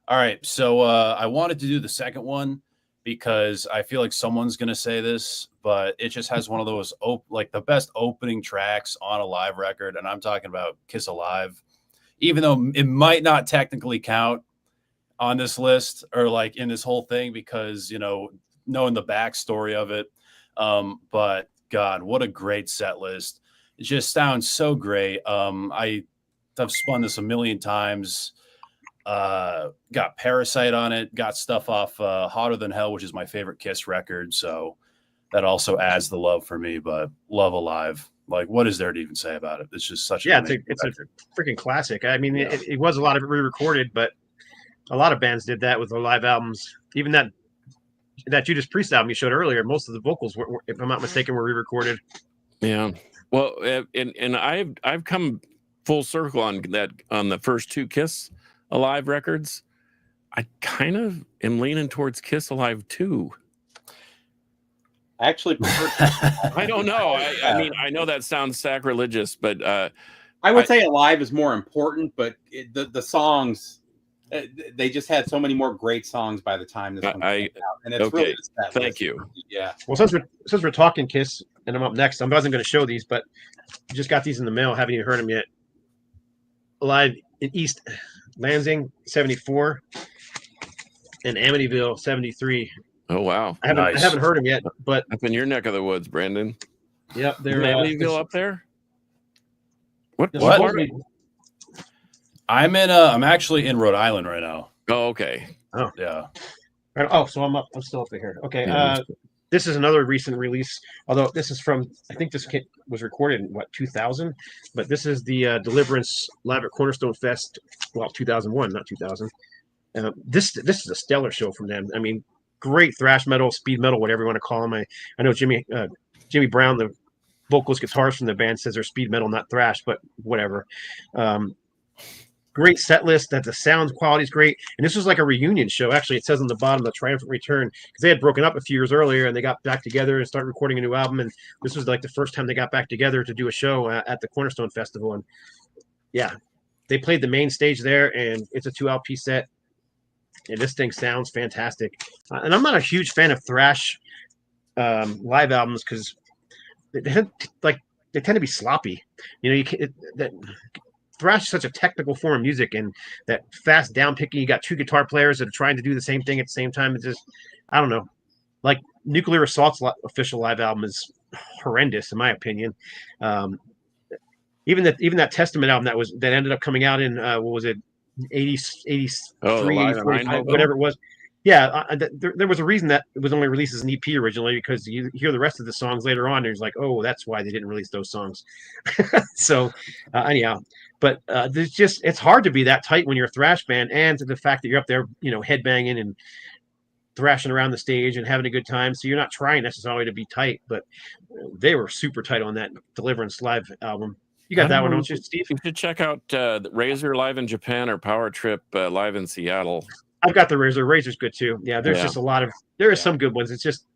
[SPEAKER 4] All right, so I wanted to do the second one because I feel like someone's going to say this, but it just has one of those like the best opening tracks on a live record, and I'm talking about Kiss Alive. Even though it might not technically count on this list or like in this whole thing because, knowing the backstory of it, but God, what a great set list. It just sounds so great. I've spun this a million times. Got Parasite on it, got stuff off Hotter Than Hell, which is my favorite Kiss record, so that also adds the love for me. But Love Alive, like, what is there to even say about it? It's just such
[SPEAKER 1] it's a freaking classic. I mean, it was a lot of it re-recorded, but a lot of bands did that with their live albums. Even that Judas Priest album you showed earlier, most of the vocals were, if I'm not mistaken, were re-recorded.
[SPEAKER 3] Yeah, well, and I've come full circle on that on the first 2 Kiss Alive records. I kind of am leaning towards Kiss Alive 2.
[SPEAKER 2] I actually prefer
[SPEAKER 3] I don't know. I mean, I know that sounds sacrilegious, but
[SPEAKER 2] I would say Alive is more important, but the songs, they just had so many more great songs by the time this one came out. And it's really just that
[SPEAKER 3] Thank
[SPEAKER 2] list.
[SPEAKER 3] you.
[SPEAKER 2] Yeah.
[SPEAKER 1] Well, since we're talking Kiss, and I'm up next, I wasn't going to show these, but I just got these in the mail. Haven't even heard them yet. Alive in East Lansing, 74, and Amityville, 73.
[SPEAKER 3] Oh wow!
[SPEAKER 1] I haven't heard them yet, but
[SPEAKER 3] up in your neck of the woods, Brandon.
[SPEAKER 1] Yep, they're
[SPEAKER 3] Amityville up there. What?
[SPEAKER 4] I'm actually in Rhode Island right now.
[SPEAKER 3] Oh, okay.
[SPEAKER 1] Oh
[SPEAKER 4] yeah.
[SPEAKER 1] Oh, so I'm still up here. Okay. this is another recent release. Although this is from, I think this was recorded in 2000, but this is the Deliverance live at Cornerstone Fest. Well, 2001, not 2000. This is a stellar show from them. I mean, great thrash metal, speed metal, whatever you want to call them. I know Jimmy Brown, the vocalist guitarist from the band, says they're speed metal, not thrash, but whatever. Great set list. That the sound quality is great. And this was like a reunion show. Actually, it says on the bottom, the Triumphant Return, because they had broken up a few years earlier and they got back together and started recording a new album. And this was like the first time they got back together to do a show at the Cornerstone Festival. And yeah, they played the main stage there, and it's a 2 LP set. And this thing sounds fantastic. And I'm not a huge fan of thrash live albums because they tend to be sloppy. You know, thrash is such a technical form of music, and that fast down picking. You got 2 guitar players that are trying to do the same thing at the same time. It's just, I don't know. Like Nuclear Assault's official live album is horrendous in my opinion. Even that Testament album that ended up coming out in what was it, 83, 85, whatever it was. Yeah, there was a reason that it was only released as an EP originally, because you hear the rest of the songs later on, and it's like, oh, that's why they didn't release those songs. So anyhow, but it's hard to be that tight when you're a thrash band, and the fact that you're up there, you know, headbanging and thrashing around the stage and having a good time. So you're not trying necessarily to be tight, but they were super tight on that Deliverance live album. You got that one, don't you, Steve?
[SPEAKER 3] You should check out Razor live in Japan or Power Trip live in Seattle.
[SPEAKER 1] I've got the Razor. Razor's good too. Yeah, there's just a lot of some good ones. It's just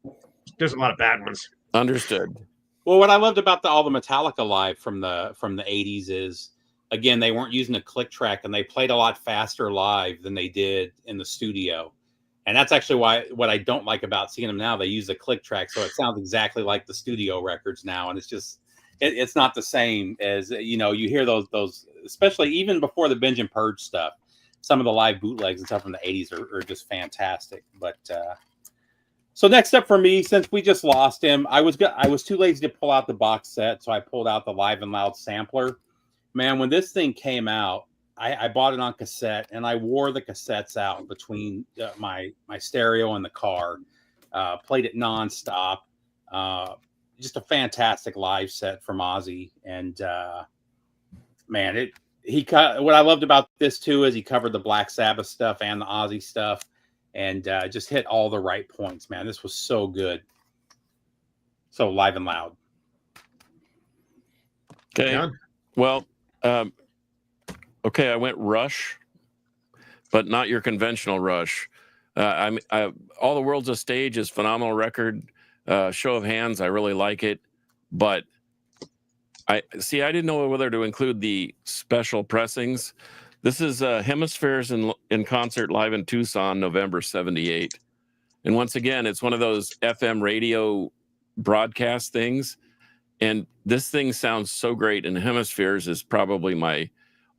[SPEAKER 1] there's a lot of bad ones.
[SPEAKER 3] Understood.
[SPEAKER 2] Well, what I loved about all the Metallica live from the 80s is, again, they weren't using a click track, and they played a lot faster live than they did in the studio. And that's actually what I don't like about seeing them now. They use a click track, so it sounds exactly like the studio records now, and it's just it's not the same as, you know, you hear those, especially even before the Binge and Purge stuff. Some of the live bootlegs and stuff from the 80s are just fantastic. But so next up for me, since we just lost him, I was too lazy to pull out the box set, so I pulled out the Live and Loud sampler. Man, when this thing came out, I bought it on cassette, and I wore the cassettes out between my stereo and the car. Played it nonstop. Just a fantastic live set from Ozzy, and man, what I loved about this too is he covered the Black Sabbath stuff and the Ozzy stuff, and just hit all the right points. Man, this was so good. So Live and Loud.
[SPEAKER 3] Okay. Yeah. Well, okay, I went Rush, but not your conventional Rush. All the World's a Stage is phenomenal record. Show of Hands, I really like it, but I didn't know whether to include the special pressings. This is Hemispheres in concert live in Tucson, November 78. And once again, it's one of those FM radio broadcast things. And this thing sounds so great. And Hemispheres is probably my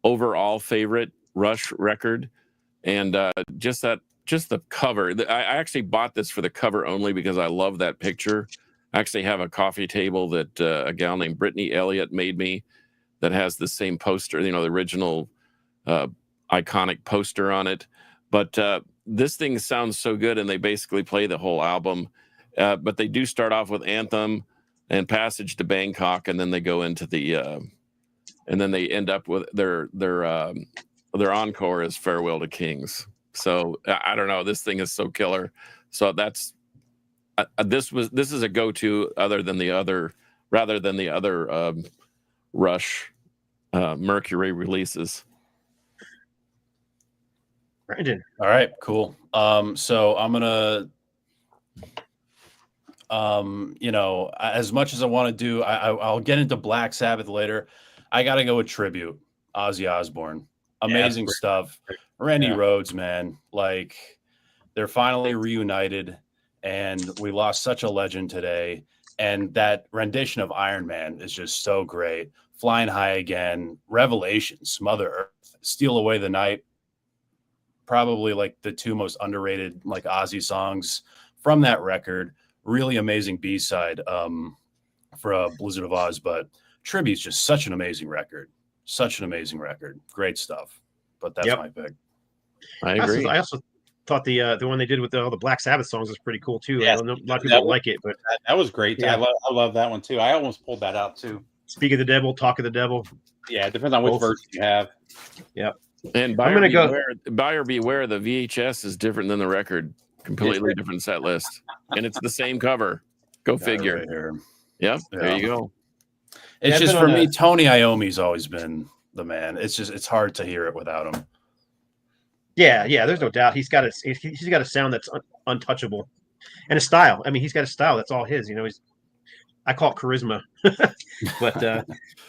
[SPEAKER 3] overall favorite Rush record. And just the cover. I actually bought this for the cover only because I love that picture. I actually have a coffee table that a gal named Brittany Elliott made me that has the same poster, you know, the original iconic poster on it. But this thing sounds so good, and they basically play the whole album. But they do start off with Anthem and Passage to Bangkok, and then they go into the and then they end up with their encore is Farewell to Kings. So I don't know. This thing is so killer. So that's this is a go-to rather than the other Rush Mercury releases.
[SPEAKER 1] Brandon.
[SPEAKER 4] All right, cool. So I'm gonna, you know, as much as I want to do, I'll get into Black Sabbath later. I got to go with Tribute, Ozzy Osbourne. Amazing stuff. Randy Rhoads, man, like they're finally reunited, and we lost such a legend today. And that rendition of Iron Man is just so great. Flying High Again, Revelations, Mother Earth, Steal Away the Night. Probably like the two most underrated like Ozzy songs from that record. Really amazing B-side for Blizzard of Oz, but Tribute's just such an amazing record. Such an amazing record. Great stuff. But that's my pick.
[SPEAKER 3] I agree.
[SPEAKER 1] I also thought the one they did with all the Black Sabbath songs was pretty cool too.
[SPEAKER 2] Yes,
[SPEAKER 1] I know a lot of people don't like it, but
[SPEAKER 2] that was great.
[SPEAKER 1] Yeah.
[SPEAKER 2] I love that one too. I almost pulled that out too.
[SPEAKER 1] Speak of the Devil, Talk of the Devil.
[SPEAKER 2] Yeah, it depends on which
[SPEAKER 1] Both.
[SPEAKER 2] version you have.
[SPEAKER 1] Yep.
[SPEAKER 3] And buyer beware, the VHS is different than the record. Completely different set list. And it's the same cover. Go figure.
[SPEAKER 4] Right here.
[SPEAKER 3] Yep, there you go.
[SPEAKER 4] It's just for me, Tony Iommi's always been the man. It's hard to hear it without him.
[SPEAKER 1] Yeah, there's no doubt. He's got a sound that's untouchable, and a style. I mean, he's got a style that's all his. I call it charisma. But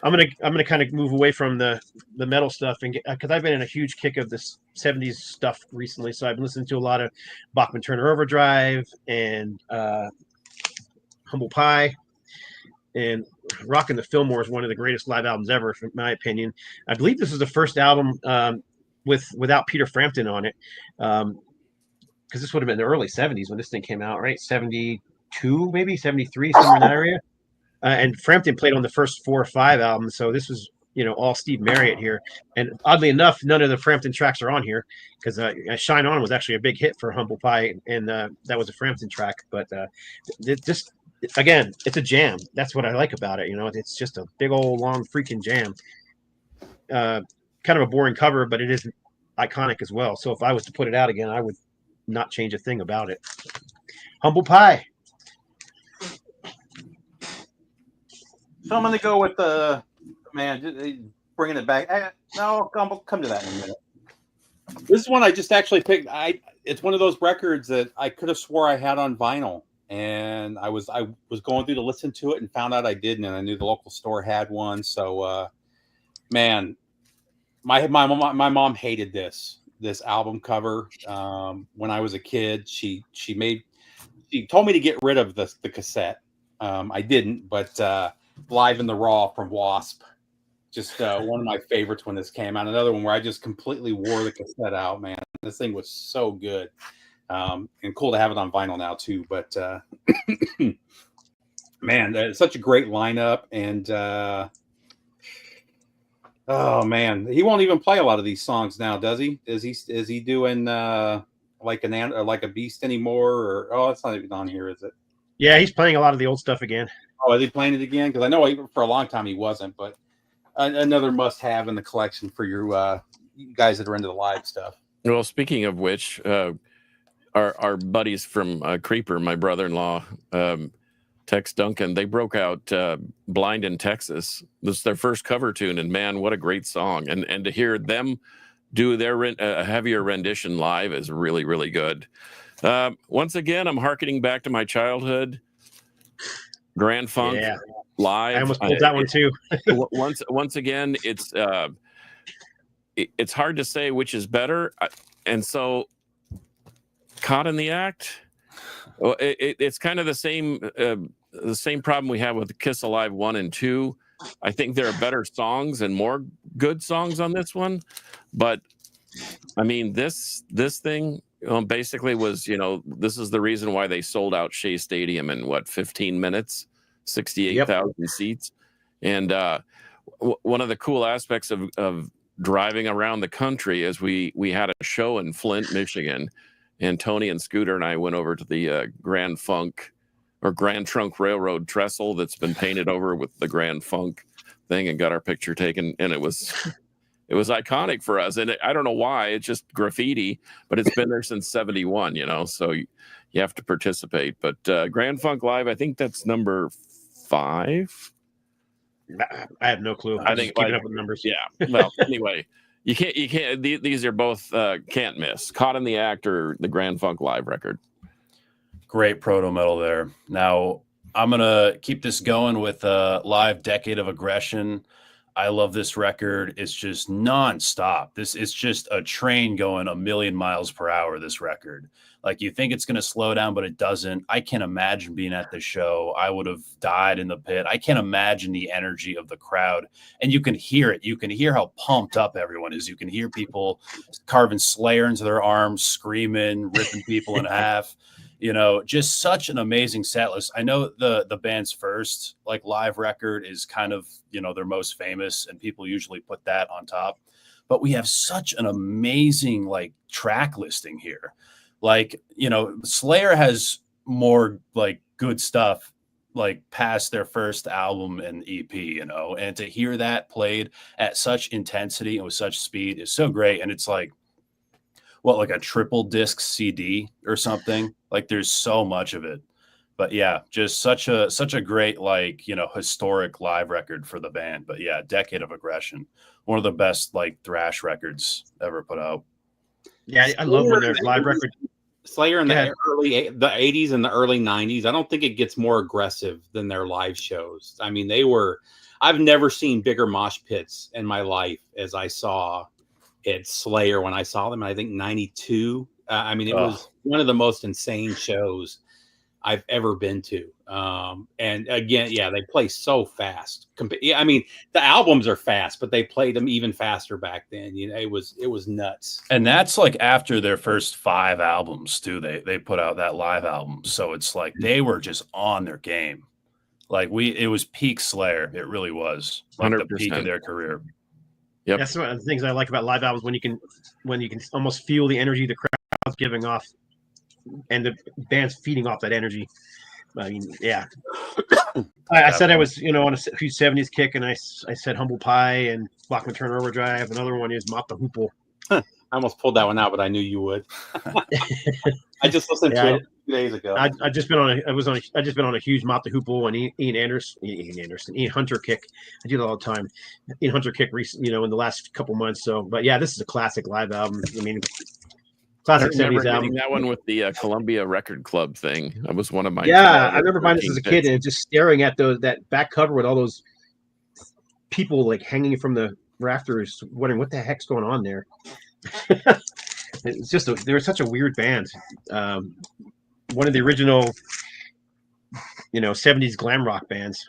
[SPEAKER 1] I'm gonna kind of move away from the metal stuff and because I've been in a huge kick of this 70s stuff recently. So I've been listening to a lot of Bachman Turner Overdrive and Humble Pie. And Rockin' the Fillmore is one of the greatest live albums ever, in my opinion. I believe this is the first album without Peter Frampton on it, because this would have been the early 70s when this thing came out, right? 72, maybe 73, somewhere in that area. And Frampton played on the first 4 or 5 albums, so this was all Steve Marriott here. And oddly enough, none of the Frampton tracks are on here because Shine On was actually a big hit for Humble Pie, and that was a Frampton track. But just again, it's a jam. That's what I like about it. It's just a big old long freaking jam. Kind of a boring cover, but it is iconic as well. So if I was to put it out again, I would not change a thing about it. Humble Pie.
[SPEAKER 2] So I'm going to go with bringing it back. No, I'll come to that in a minute. This one I just actually picked. It's one of those records that I could have swore I had on vinyl, and I was going through to listen to it and found out I didn't, and I knew the local store had one. So, man. My mom hated this album cover when I was a kid. She told me to get rid of the cassette. I didn't, but Live in the Raw from Wasp, just one of my favorites when this came out. Another one where I just completely wore the cassette out. Man, this thing was so good, and cool to have it on vinyl now too. But man, it's such a great lineup and. Oh man, he won't even play a lot of these songs now, does he? Is he doing like a beast anymore? Or it's not even on here, is it?
[SPEAKER 1] Yeah, he's playing a lot of the old stuff again.
[SPEAKER 2] Oh, is he playing it again? Because I know for a long time he wasn't, but another must-have in the collection for you guys that are into the live stuff.
[SPEAKER 3] Well, speaking of which, our buddies from Creeper, my brother-in-law. Tex Duncan, they broke out Blind in Texas. This is their first cover tune, and man, what a great song. And to hear them do their heavier rendition live is really, really good. Once again, I'm hearkening back to my childhood. Grand Funk live.
[SPEAKER 1] I almost pulled that one too.
[SPEAKER 3] once again, it's hard to say which is better. And so Caught in the Act, well, it's kind of the same problem we have with Kiss Alive 1 and 2. I think there are better songs and more good songs on this one, but I mean this thing basically was, this is the reason why they sold out Shea Stadium in 15 minutes, 68,000 seats. And one of the cool aspects of driving around the country is we had a show in Flint, Michigan, and Tony and Scooter and I went over to the Grand Funk or Grand Trunk Railroad trestle that's been painted over with the Grand Funk thing and got our picture taken. And it was iconic for us. And I don't know why, it's just graffiti, but it's been there since 71, so you have to participate. But Grand Funk Live, I think that's number 5.
[SPEAKER 1] I have no clue.
[SPEAKER 3] I think keeping up with numbers. Yeah. Well, anyway, you can't, these are both can't miss. Caught in the Act or the Grand Funk Live record.
[SPEAKER 4] Great proto metal there. Now I'm gonna keep this going with Live Decade of Aggression. I love this record. It's just nonstop. This is just a train going a million miles per hour. This record, like you think it's gonna slow down, but it doesn't. I can't imagine being at the show. I would have died in the pit. I can't imagine the energy of the crowd, and you can hear it. You can hear how pumped up everyone is. You can hear people carving Slayer into their arms, screaming, ripping people in half. Just such an amazing set list. I know the band's first live record is kind of, their most famous, and people usually put that on top. But we have such an amazing track listing here.
[SPEAKER 5] Like, Slayer has more like good stuff like past their first album and EP, and to hear that played at such intensity and with such speed is so great. And it's like, like a triple disc CD or something. Like there's so much of it. But yeah, just such a great, like, historic live record for the band. But yeah, Decade of Aggression, one of the best like thrash records ever put out.
[SPEAKER 1] Yeah, I love when there's live records.
[SPEAKER 2] Slayer in the 80s and the early 90s. I don't think it gets more aggressive than their live shows. I mean, I've never seen bigger mosh pits in my life as I saw at Slayer when I saw them. I think 92. I mean, it was one of the most insane shows I've ever been to. And again, yeah, they play so fast. I mean, the albums are fast, but they played them even faster back then. It was nuts.
[SPEAKER 5] And that's like after their first 5 albums too. They put out that live album. So it's like they were just on their game. Like it was peak Slayer. It really was like 100%. The peak of their career.
[SPEAKER 1] Yep. That's one of the things I like about live albums, when you can almost feel the energy the crowd's giving off, and the band's feeding off that energy. I mean, yeah. I said I was, on a huge 70s kick, and I said Humble Pie and Bachman Turner Overdrive. Another one is Mop the Hoople.
[SPEAKER 2] I almost pulled that one out, but I knew you would. I just listened to it 2 days ago. I just been on a huge Mop the Hoople and Ian Hunter kick. I do that all the time. Ian Hunter kick recently, in the last couple months. So, but yeah, this is a classic live album. I mean, classic 70s album.
[SPEAKER 3] That one with the Columbia Record Club thing. That was one of my.
[SPEAKER 1] Yeah, I remember buying this as a kid and just staring at that back cover with all those people like hanging from the rafters, wondering what the heck's going on there. It's just they were such a weird band. One of the original, 70s glam rock bands.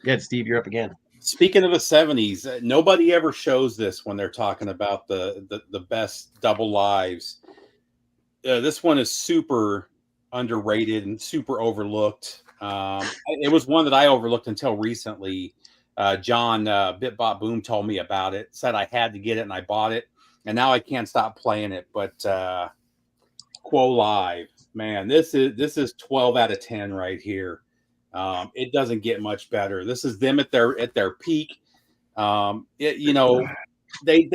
[SPEAKER 1] Yeah, Steve, you're up again.
[SPEAKER 2] Speaking of the 70s, nobody ever shows this when they're talking about the best double lives. This one is super underrated and super overlooked. It was one that I overlooked until recently. John Bitbot Boom told me about it, said I had to get it, and I bought it, and now I can't stop playing it. But Quo Live, man, this is 12 out of 10 right here. It doesn't get much better. This is them at their peak. They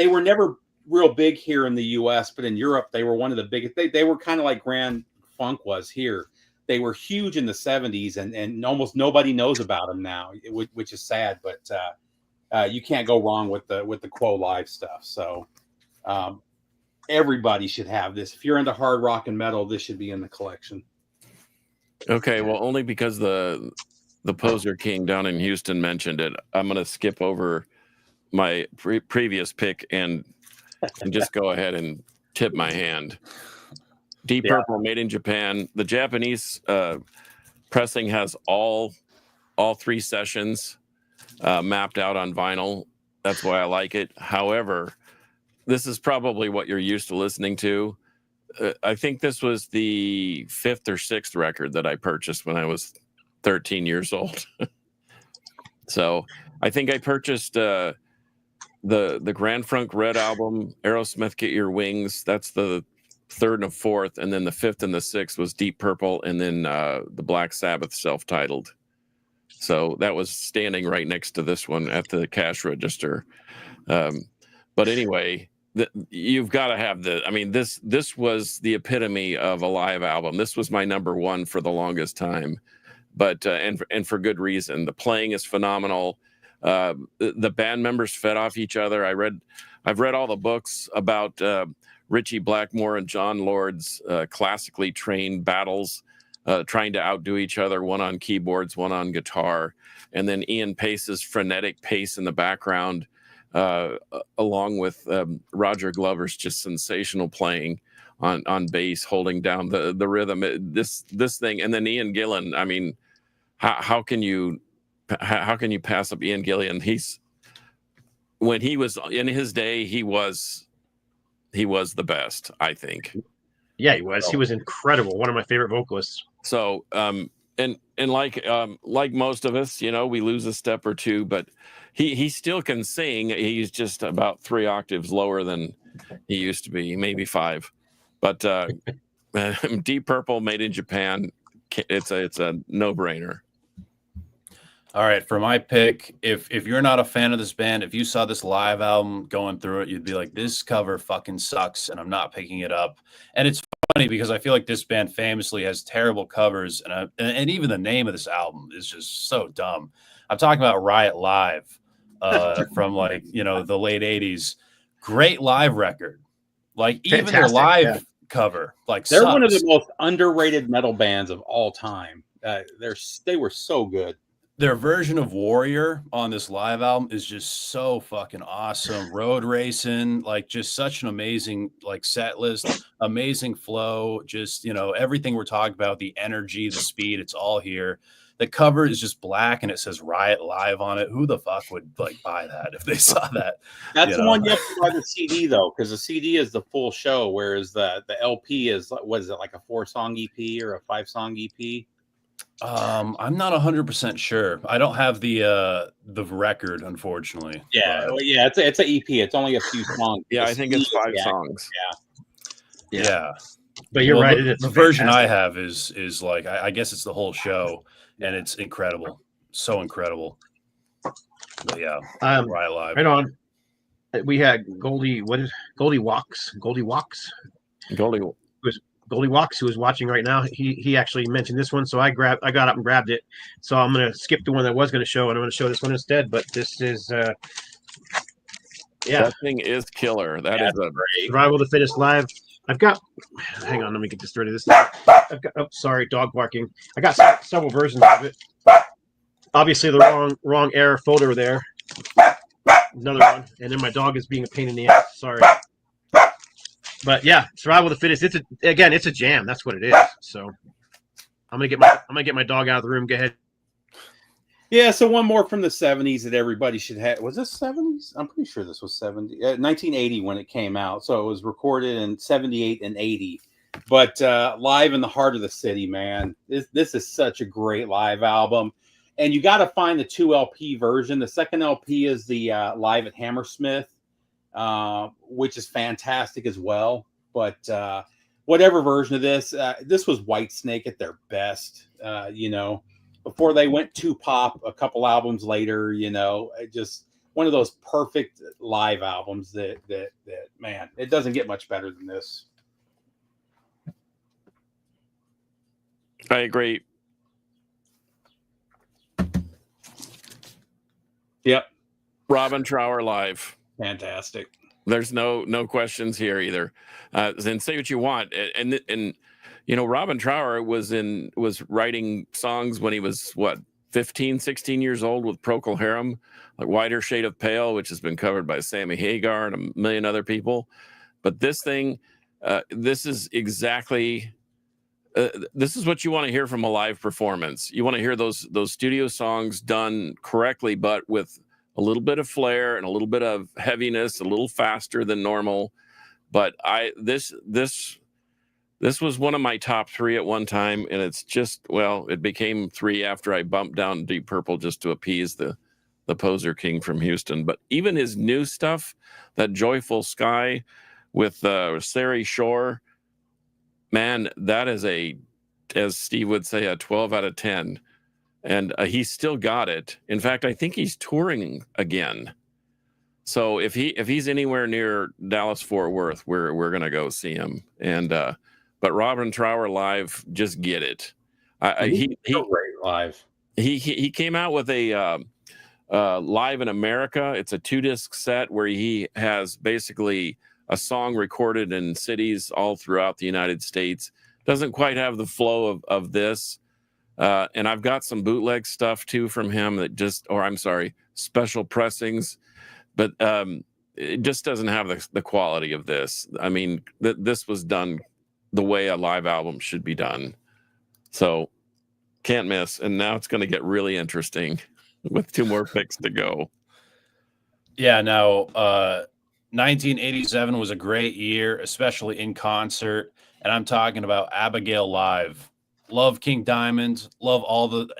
[SPEAKER 2] were never real big here in the U.S., but in Europe they were one of the biggest. They were kind of like Grand Funk was here. They were huge in the 70s, and almost nobody knows about them now, which is sad. But you can't go wrong with the Quo Live stuff. So everybody should have this. If you're into hard rock and metal, this should be in the collection.
[SPEAKER 3] Okay, well, only because the Poser King down in Houston mentioned it, I'm going to skip over my previous pick and just go ahead and tip my hand. Deep Purple, made in Japan. The Japanese pressing has all 3 sessions mapped out on vinyl. That's why I like it. However, this is probably what you're used to listening to. I think this was the 5th or 6th record that I purchased when I was 13 years old. So I think I purchased the Grand Funk Red album, Aerosmith Get Your Wings. That's the 3rd and 4th. And then the 5th and the 6th was Deep Purple. And then the Black Sabbath self-titled. So that was standing right next to this one at the cash register. But anyway, you've got to have this was the epitome of a live album. This was my number 1 for the longest time, but and for good reason. The playing is phenomenal. The band members fed off each other. I've read all the books about Ritchie Blackmore and John Lord's classically trained battles, trying to outdo each other, one on keyboards, one on guitar, and then Ian Pace's frenetic pace in the background. Along with Roger Glover's just sensational playing on bass, holding down the rhythm. This thing, and then Ian Gillan. I mean, how can you pass up Ian Gillan? When he was in his day, he was the best, I think.
[SPEAKER 1] Yeah, he was. He was incredible. One of my favorite vocalists.
[SPEAKER 3] So, and like most of us, we lose a step or two, but he still can sing. He's just about 3 octaves lower than he used to be, maybe 5. But Deep Purple, made in Japan, it's a no-brainer.
[SPEAKER 5] All right, for my pick, if you're not a fan of this band, if you saw this live album going through it, you'd be like, this cover fucking sucks, and I'm not picking it up. And it's funny because I feel like this band famously has terrible covers, and even the name of this album is just so dumb. I'm talking about Riot Live from like, the late 80s. Great live record. Like even their live cover, like
[SPEAKER 2] they're
[SPEAKER 5] sucks.
[SPEAKER 2] One of the most underrated metal bands of all time. They were so good.
[SPEAKER 5] Their version of Warrior on this live album is just so fucking awesome. Road racing, like just such an amazing like set list, amazing flow, just everything we're talking about, the energy, the speed, it's all here. The cover is just black and it says Riot Live on it. Who the fuck would like buy that if they saw that?
[SPEAKER 2] That's the one you have to buy the CD though, because the CD is the full show, whereas the LP is, what is it, like a 4-song EP or a 5-song EP?
[SPEAKER 5] I'm not 100% sure. I don't have the record, unfortunately.
[SPEAKER 2] Yeah, it's an EP. It's only a few songs.
[SPEAKER 3] Yeah, I think it's 5 songs.
[SPEAKER 5] Yeah.
[SPEAKER 1] But you're right.
[SPEAKER 5] The version I have is like I guess it's the whole show, and it's incredible, so incredible. But yeah, Riot Live.
[SPEAKER 1] Right on. We had Goldie Walks, who is watching right now. He actually mentioned this one, so I got up and grabbed it. So I'm gonna skip the one that was gonna show, and I'm gonna show this one instead. But this is that
[SPEAKER 3] thing is killer. That is a great
[SPEAKER 1] Survival to Fittest live. I've got. Hang on, let me get this rid of this. Sorry, dog barking. I got several versions of it. Obviously, the wrong error photo there. Another one, and then my dog is being a pain in the ass. Sorry. But yeah, Survival of the Fittest. It's a jam. That's what it is. So I'm gonna get my dog out of the room. Go ahead.
[SPEAKER 2] Yeah. So one more from the 70s that everybody should have. Was this 70s? I'm pretty sure this was 1980 when it came out. So it was recorded in 78 and 80. But Live in the Heart of the City, man. This is such a great live album. And you got to find the 2 LP version. The second LP is the Live at Hammersmith. Which is fantastic as well. But whatever version of this was Whitesnake at their best, before they went to pop a couple albums later, just one of those perfect live albums that man, it doesn't get much better than this.
[SPEAKER 3] I agree.
[SPEAKER 2] Yep.
[SPEAKER 3] Robin Trower Live.
[SPEAKER 2] Fantastic.
[SPEAKER 3] There's no questions here either. Then say what you want. And Robin Trower was writing songs when he was 15, 16 years old with Procol Harum, like Whiter Shade of Pale, which has been covered by Sammy Hagar and a million other people. But this thing, this is exactly this is what you want to hear from a live performance. You want to hear those studio songs done correctly, but with a little bit of flair and a little bit of heaviness, a little faster than normal. But this was one of my top 3 at one time, and it's just, it became 3 after I bumped down Deep Purple just to appease the poser king from Houston. But even his new stuff, that Joyful Sky with Sari Shore, man, that is as Steve would say, a 12 out of 10. And he's still got it. In fact, I think he's touring again. So if he's anywhere near Dallas Fort Worth, we're gonna go see him. And but Robin Trower Live, just get it. He
[SPEAKER 2] great live.
[SPEAKER 3] He came out with a Live in America. It's a 2-disc set where he has basically a song recorded in cities all throughout the United States. Doesn't quite have the flow of this. And I've got some bootleg stuff too from him special pressings, but it just doesn't have the quality of this. I mean, this was done the way a live album should be done. So can't miss. And now it's going to get really interesting with 2 more picks to go.
[SPEAKER 5] Yeah. Now, 1987 was a great year, especially in concert. And I'm talking about Abigail Live. Love King Diamond, love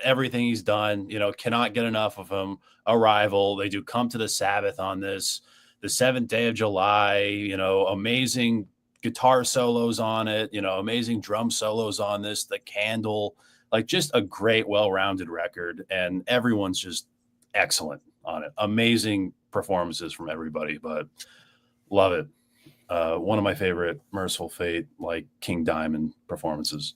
[SPEAKER 5] everything he's done, cannot get enough of him. Arrival, they do Come to the Sabbath on this, the 7th Day of July, amazing guitar solos on it, amazing drum solos on this, the candle, like just a great, well-rounded record. And everyone's just excellent on it. Amazing performances from everybody, but love it. One of my favorite Merciful Fate, like King Diamond performances.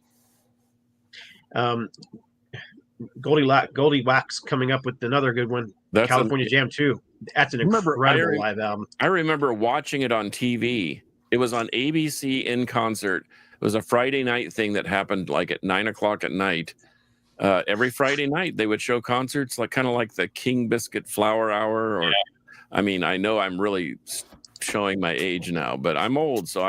[SPEAKER 1] Goldilocks coming up with another good one. That's California Jam 2. That's an incredible live album.
[SPEAKER 3] I remember watching it on TV. It was on ABC in concert. It was a Friday night thing that happened like at 9:00 at night. Every Friday night they would show concerts, like kind of like the King Biscuit Flower Hour. Or, I mean, I know I'm really showing my age now, but I'm old, so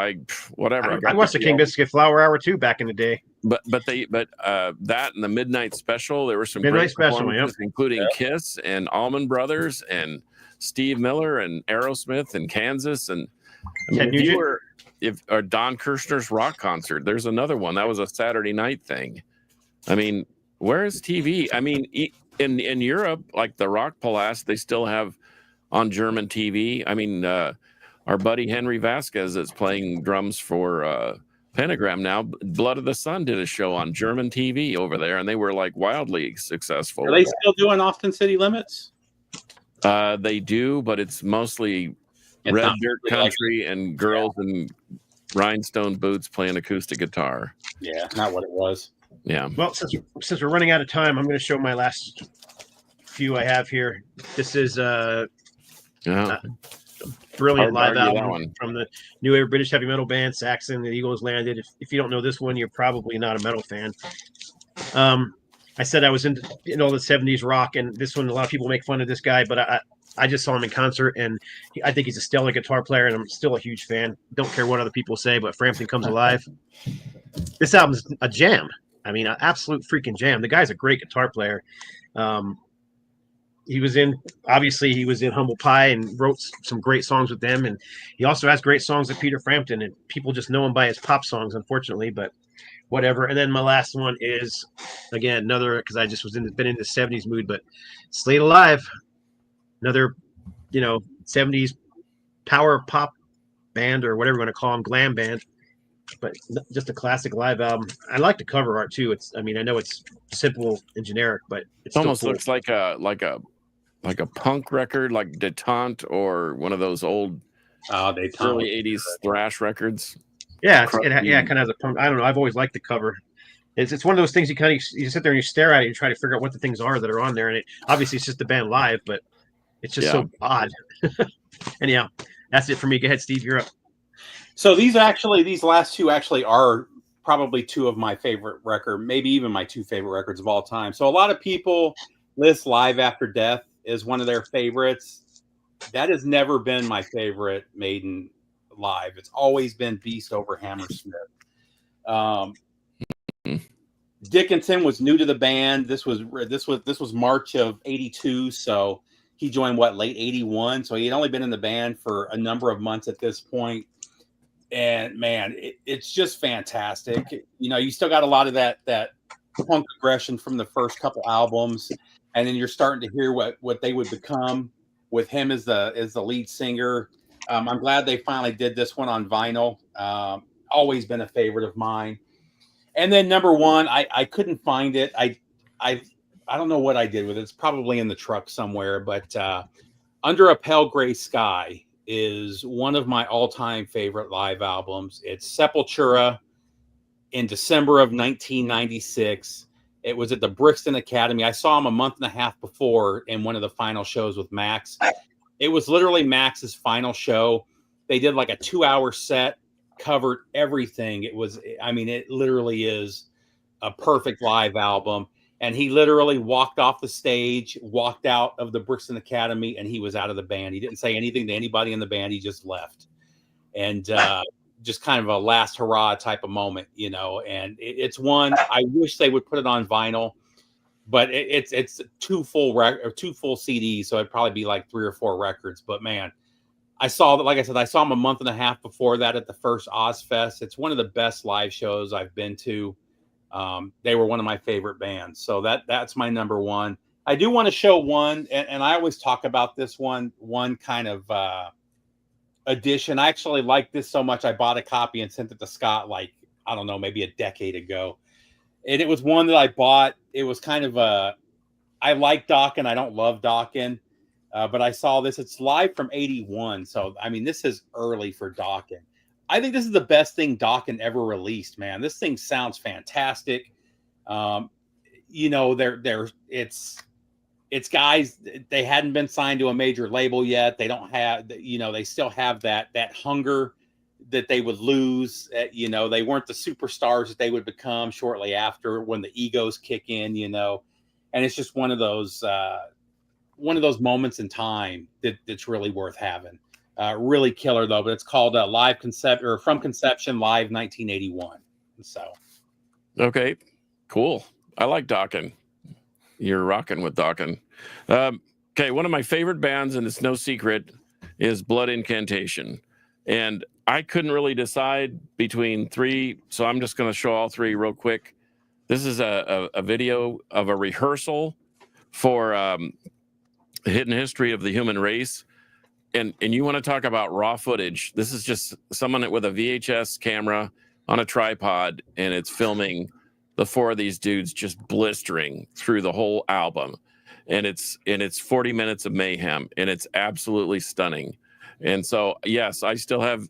[SPEAKER 3] whatever.
[SPEAKER 1] I watched the King Biscuit Flower Hour too back in the day.
[SPEAKER 3] But that and the Midnight Special, there were some
[SPEAKER 1] Midnight Special,
[SPEAKER 3] including Kiss and Allman Brothers and Steve Miller and Aerosmith and Kansas and or Don Kirshner's rock concert. There's another one that was a Saturday night thing. I mean, where is TV? I mean, in Europe, like the Rock Palast, they still have on German TV. I mean, our buddy Henry Vasquez is playing drums for Pentagram now. Blood of the Sun did a show on German TV over there, and they were like wildly successful.
[SPEAKER 2] Are they still doing Austin City Limits?
[SPEAKER 3] They do, but it's mostly red dirt country and girls in rhinestone boots playing acoustic guitar.
[SPEAKER 2] Yeah, not what it was.
[SPEAKER 3] Yeah.
[SPEAKER 1] Well, since we're running out of time, I'm going to show my last few I have here. This is brilliant live album from the new wave British heavy metal band Saxon. The Eagles Landed. If you don't know this one, you're probably not a metal fan. I said I was in all the 70s rock, and this one, a lot of people make fun of this guy, but I just saw him in concert, and I think he's a stellar guitar player, and I'm still a huge fan. Don't care what other people say, but Frampton Comes Alive. This album's a jam. I mean, an absolute freaking jam. The guy's a great guitar player. He was in Humble Pie and wrote some great songs with them. And he also has great songs with Peter Frampton, and people just know him by his pop songs, unfortunately, but whatever. And then my last one is, again, another, because I just been in the 70s mood, but Slade Alive, another, 70s power pop band or whatever you want to call them, glam band, but just a classic live album. I like the cover art too. I know it's simple and generic, but it
[SPEAKER 3] almost looks like a punk record, like Detente or one of those old early 80s thrash records.
[SPEAKER 1] Yeah, it kind of has a punk. I don't know. I've always liked the cover. It's one of those things you sit there and you stare at it and try to figure out what the things are that are on there, and obviously it's just the band live, but it's just so odd. Anyhow, that's it for me. Go ahead, Steve. You're up.
[SPEAKER 2] So these last two actually are probably two of my favorite records, maybe even my two favorite records of all time. So a lot of people list Live After Death as one of their favorites. That has never been my favorite Maiden live. It's always been Beast over Hammersmith. Dickinson was new to the band. This was March of '82, so he joined late '81. So he had only been in the band for a number of months at this point. And man, it's just fantastic. You still got a lot of that punk aggression from the first couple albums, and then you're starting to hear what they would become with him as the lead singer. I'm glad they finally did this one on vinyl. Always been a favorite of mine. And then number one, I couldn't find it. I don't know what I did with it. It's probably in the truck somewhere. But Under a Pale Gray Sky is one of my all-time favorite live albums. It's Sepultura in December of 1996. It was at the Brixton Academy. I saw him a month and a half before in one of the final shows with Max. It was literally Max's final show. They did like a 2-hour set, covered everything. It literally is a perfect live album. And he literally walked off the stage, walked out of the Brixton Academy, and he was out of the band. He didn't say anything to anybody in the band. He just left. And just kind of a last hurrah type of moment, and it's one I wish they would put it on vinyl, but it's two full CDs. So it'd probably be like 3 or 4 records, but man, I saw that, like I said, I saw him a month and a half before that at the first Ozfest. It's one of the best live shows I've been to. They were one of my favorite bands. So that's my number one. I do want to show one, and I always talk about this one kind of edition. I actually like this so much I bought a copy and sent it to Scott like, I don't know, maybe a decade ago. And it was one that I bought. It was kind of I like Dokken. I don't love Dokken. But I saw this. It's live from 81. So, I mean, this is early for Dokken. I think this is the best thing Dokken ever released, man. This thing sounds fantastic. You know, it's guys, they hadn't been signed to a major label yet. They don't have, you know, they still have that hunger that they would lose. You know, they weren't the superstars that they would become shortly after when the egos kick in, you know. And it's just one of those moments in time that's really worth having. Really killer though, but it's called From Conception Live 1981. So,
[SPEAKER 3] okay, cool. I like Dokken. You're rocking with Dokken. Okay, one of my favorite bands, and it's no secret, is Blood Incantation. And I couldn't really decide between three, so I'm just going to show all three real quick. This is a video of a rehearsal for Hidden History of the Human Race. And you want to talk about raw footage. This is just someone with a VHS camera on a tripod, and it's filming the four of these dudes just blistering through the whole album. And it's 40 minutes of mayhem, and it's absolutely stunning. And so, yes, I still have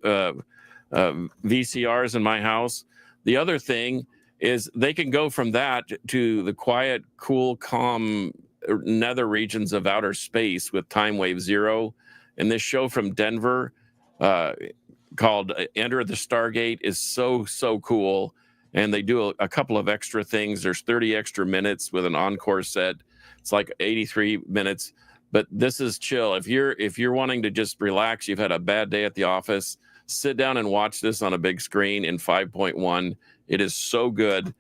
[SPEAKER 3] VCRs in my house. The other thing is they can go from that to the quiet, cool, calm nether regions of outer space with Time Wave Zero. And this show from Denver called Enter the Stargate is so cool. And they do a couple of extra things. There's 30 extra minutes with an encore set. It's like 83 minutes, but this is chill. If you're wanting to just relax, you've had a bad day at the office, sit down and watch this on a big screen in 5.1. It is so good.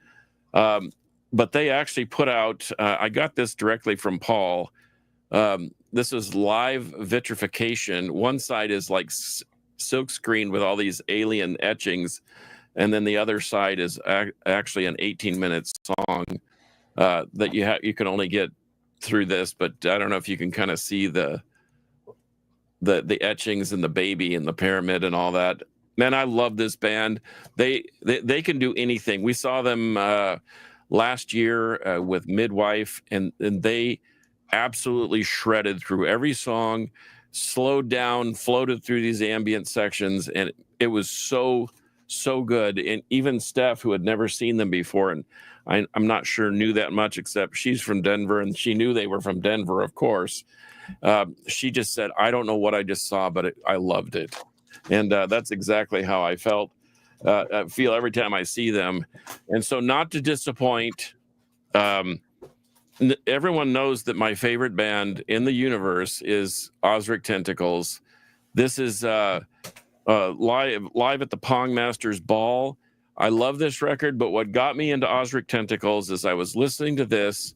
[SPEAKER 3] But they actually put out, I got this directly from Paul. This is live vitrification. One side is like silk screen with all these alien etchings. And then the other side is actually an 18-minute song that you can only get through this. But I don't know if you can kind of see the etchings and the baby and the pyramid and all that. Man, I love this band. They can do anything. We saw them last year with Midwife, and they absolutely shredded through every song, slowed down, floated through these ambient sections, and it was so good. And even Steph, who had never seen them before, and I'm not sure knew that much, except she's from Denver, and she knew they were from Denver, of course. She just said, I don't know what I just saw, but I loved it. And that's exactly how I feel every time I see them. And so, not to disappoint, everyone knows that my favorite band in the universe is Osric Tentacles. This is live at the Pong Masters Ball. I love this record, but what got me into Osric Tentacles is I was listening to this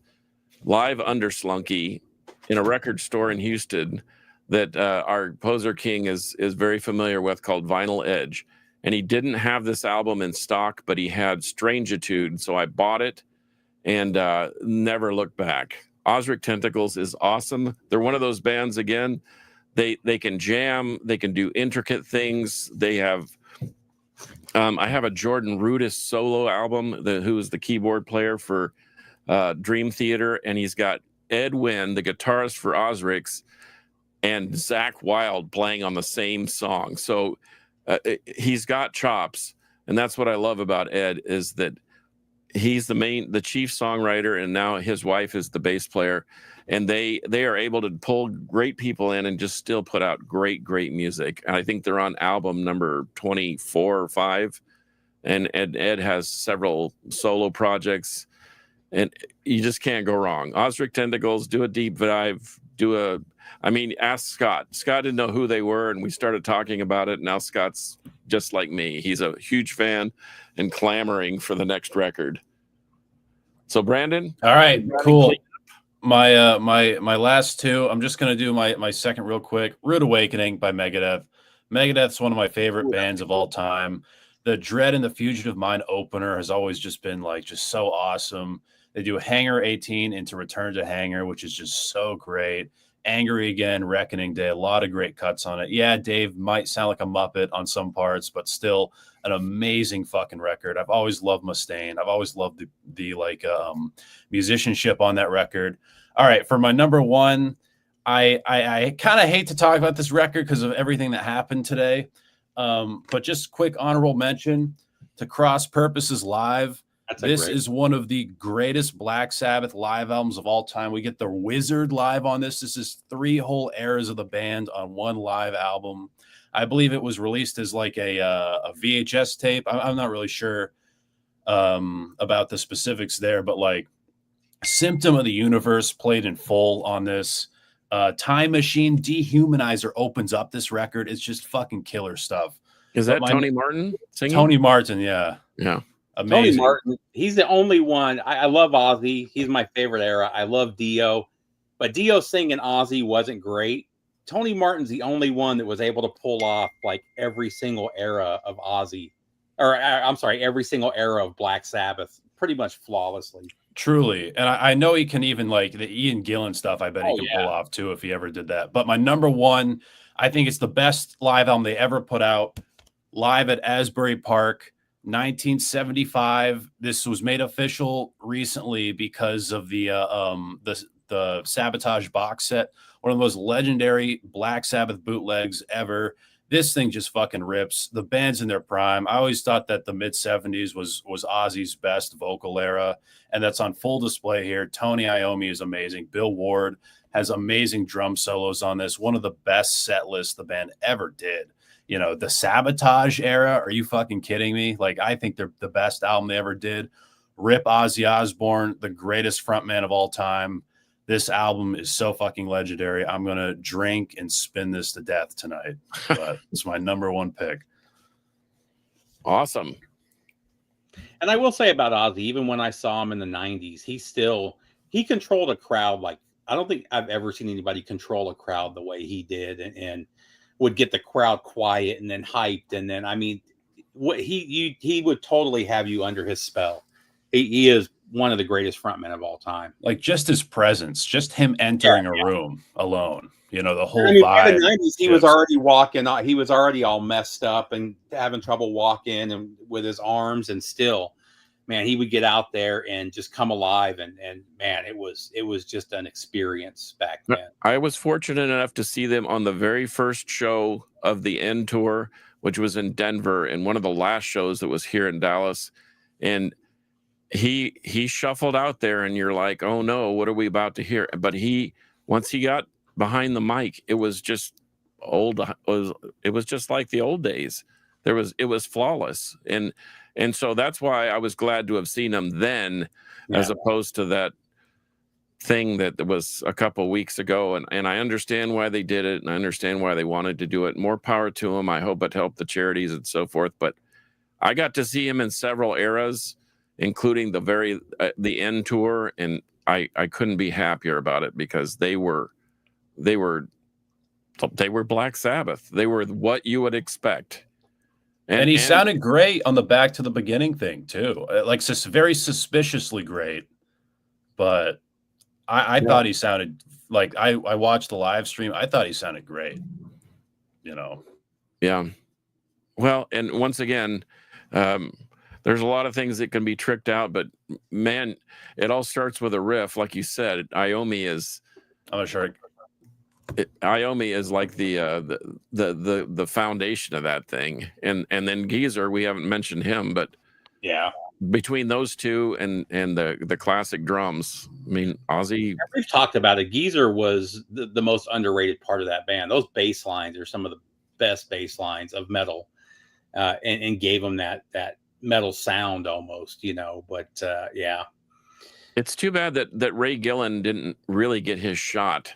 [SPEAKER 3] live under Slunky in a record store in Houston that our Poser King is very familiar with, called Vinyl Edge. And he didn't have this album in stock, but he had Strangitude. So I bought it and never looked back. Osric Tentacles is awesome. They're one of those bands, again, they can jam, they can do intricate things. They have I have a Jordan Rudess solo album, who is the keyboard player for Dream Theater, and he's got Ed Wynn, the guitarist for Osric's, and Zach Wilde playing on the same song. So he's got chops, and that's what I love about Ed, is that he's the chief songwriter, and now his wife is the bass player, and they are able to pull great people in and just still put out great music. And I think they're on album number 24 or 5, and Ed has several solo projects, and you just can't go wrong. Osric Tentacles, do a deep dive, ask Scott. Scott didn't know who they were, and we started talking about it. Now Scott's just like me. He's a huge fan and clamoring for the next record. So, Brandon.
[SPEAKER 5] All right, cool. My last two, I'm just going to do my second real quick. Rude Awakening by Megadeth. Megadeth's one of my favorite bands of all time. The Dread and the Fugitive Mind opener has always just been just so awesome. They do Hangar 18 into Return to Hangar, which is just so great. Angry Again, Reckoning Day, a lot of great cuts on it. Yeah, Dave might sound like a Muppet on some parts, but still an amazing fucking record. I've always loved Mustaine. I've always loved the musicianship on that record. All right, for my number one, I kind of hate to talk about this record because of everything that happened today. But just quick honorable mention to Cross Purposes Live. This is one of the greatest Black Sabbath live albums of all time. We get the Wizard live on this. This is 3 whole eras of the band on one live album. I believe it was released as like a VHS tape. I'm not really sure about the specifics there, but like Symptom of the Universe played in full on this. Time Machine Dehumanizer opens up this record. It's just fucking killer stuff.
[SPEAKER 3] Is that Tony Martin singing?
[SPEAKER 5] Tony Martin, yeah.
[SPEAKER 3] Yeah.
[SPEAKER 2] Tony
[SPEAKER 5] Amazing.
[SPEAKER 2] Martin, he's the only one. I love Ozzy. He's my favorite era. I love Dio. But Dio singing Ozzy wasn't great. Tony Martin's the only one that was able to pull off like every single era of Ozzy. Or I'm sorry, every single era of Black Sabbath pretty much flawlessly.
[SPEAKER 5] Truly. And I know he can even like the Ian Gillan stuff. I bet he can pull off too if he ever did that. But my number one, I think it's the best live album they ever put out. Live at Asbury Park, 1975. This was made official recently because of the Sabotage box set, one of the most legendary Black Sabbath bootlegs ever. This thing just fucking rips. The band's in their prime. I always thought that the mid-70s was Ozzy's best vocal era, and that's on full display here. Tony Iommi is amazing. Bill Ward has amazing drum solos on this. One of the best set lists the band ever did. You know, the Sabotage era, are you fucking kidding me? Like, I think they're the best album they ever did. Rip Ozzy Osbourne, the greatest frontman of all time. This album is so fucking legendary. I'm going to drink and spin this to death tonight. But it's my number one pick.
[SPEAKER 3] Awesome.
[SPEAKER 2] And I will say about Ozzy, even when I saw him in the 90s, he controlled a crowd like I don't think I've ever seen anybody control a crowd the way he did, and would get the crowd quiet and then hyped, and then I mean, what he would totally have you under his spell. He is one of the greatest frontmen of all time.
[SPEAKER 5] Like just his presence, just him entering a room alone. You know, the whole
[SPEAKER 2] vibe.
[SPEAKER 5] In
[SPEAKER 2] the 90s, he was already walking. He was already all messed up and having trouble walking and with his arms, and still, man, he would get out there and just come alive. And man, it was just an experience back then.
[SPEAKER 3] I was fortunate enough to see them on the very first show of the End Tour, which was in Denver, and one of the last shows that was here in Dallas. And he shuffled out there, and you're like, oh no, what are we about to hear? But once he got behind the mic, it was just it was just like the old days. It was flawless. And so that's why I was glad to have seen him then, as opposed to that thing that was a couple weeks ago. And I understand why they did it, and I understand why they wanted to do it. More power to them. I hope it helped the charities and so forth. But I got to see him in several eras, including the End Tour, and I couldn't be happier about it, because they were Black Sabbath. They were what you would expect.
[SPEAKER 5] And he sounded great on the Back to the Beginning thing too, like very suspiciously great. But I thought he sounded like I watched the live stream. I thought he sounded great. You know. Yeah.
[SPEAKER 3] Well, and once again, there's a lot of things that can be tricked out, but man, it all starts with a riff, like you said. Iommi is.
[SPEAKER 5] I'm not sure.
[SPEAKER 3] Iommi is like the foundation of that thing, and then Geezer, we haven't mentioned him, but
[SPEAKER 2] yeah,
[SPEAKER 3] between those two and the classic drums, I mean, Ozzy.
[SPEAKER 2] We've talked about it. Geezer was the most underrated part of that band. Those bass lines are some of the best bass lines of metal, and gave them that metal sound almost, you know. But yeah,
[SPEAKER 3] it's too bad that Ray Gillan didn't really get his shot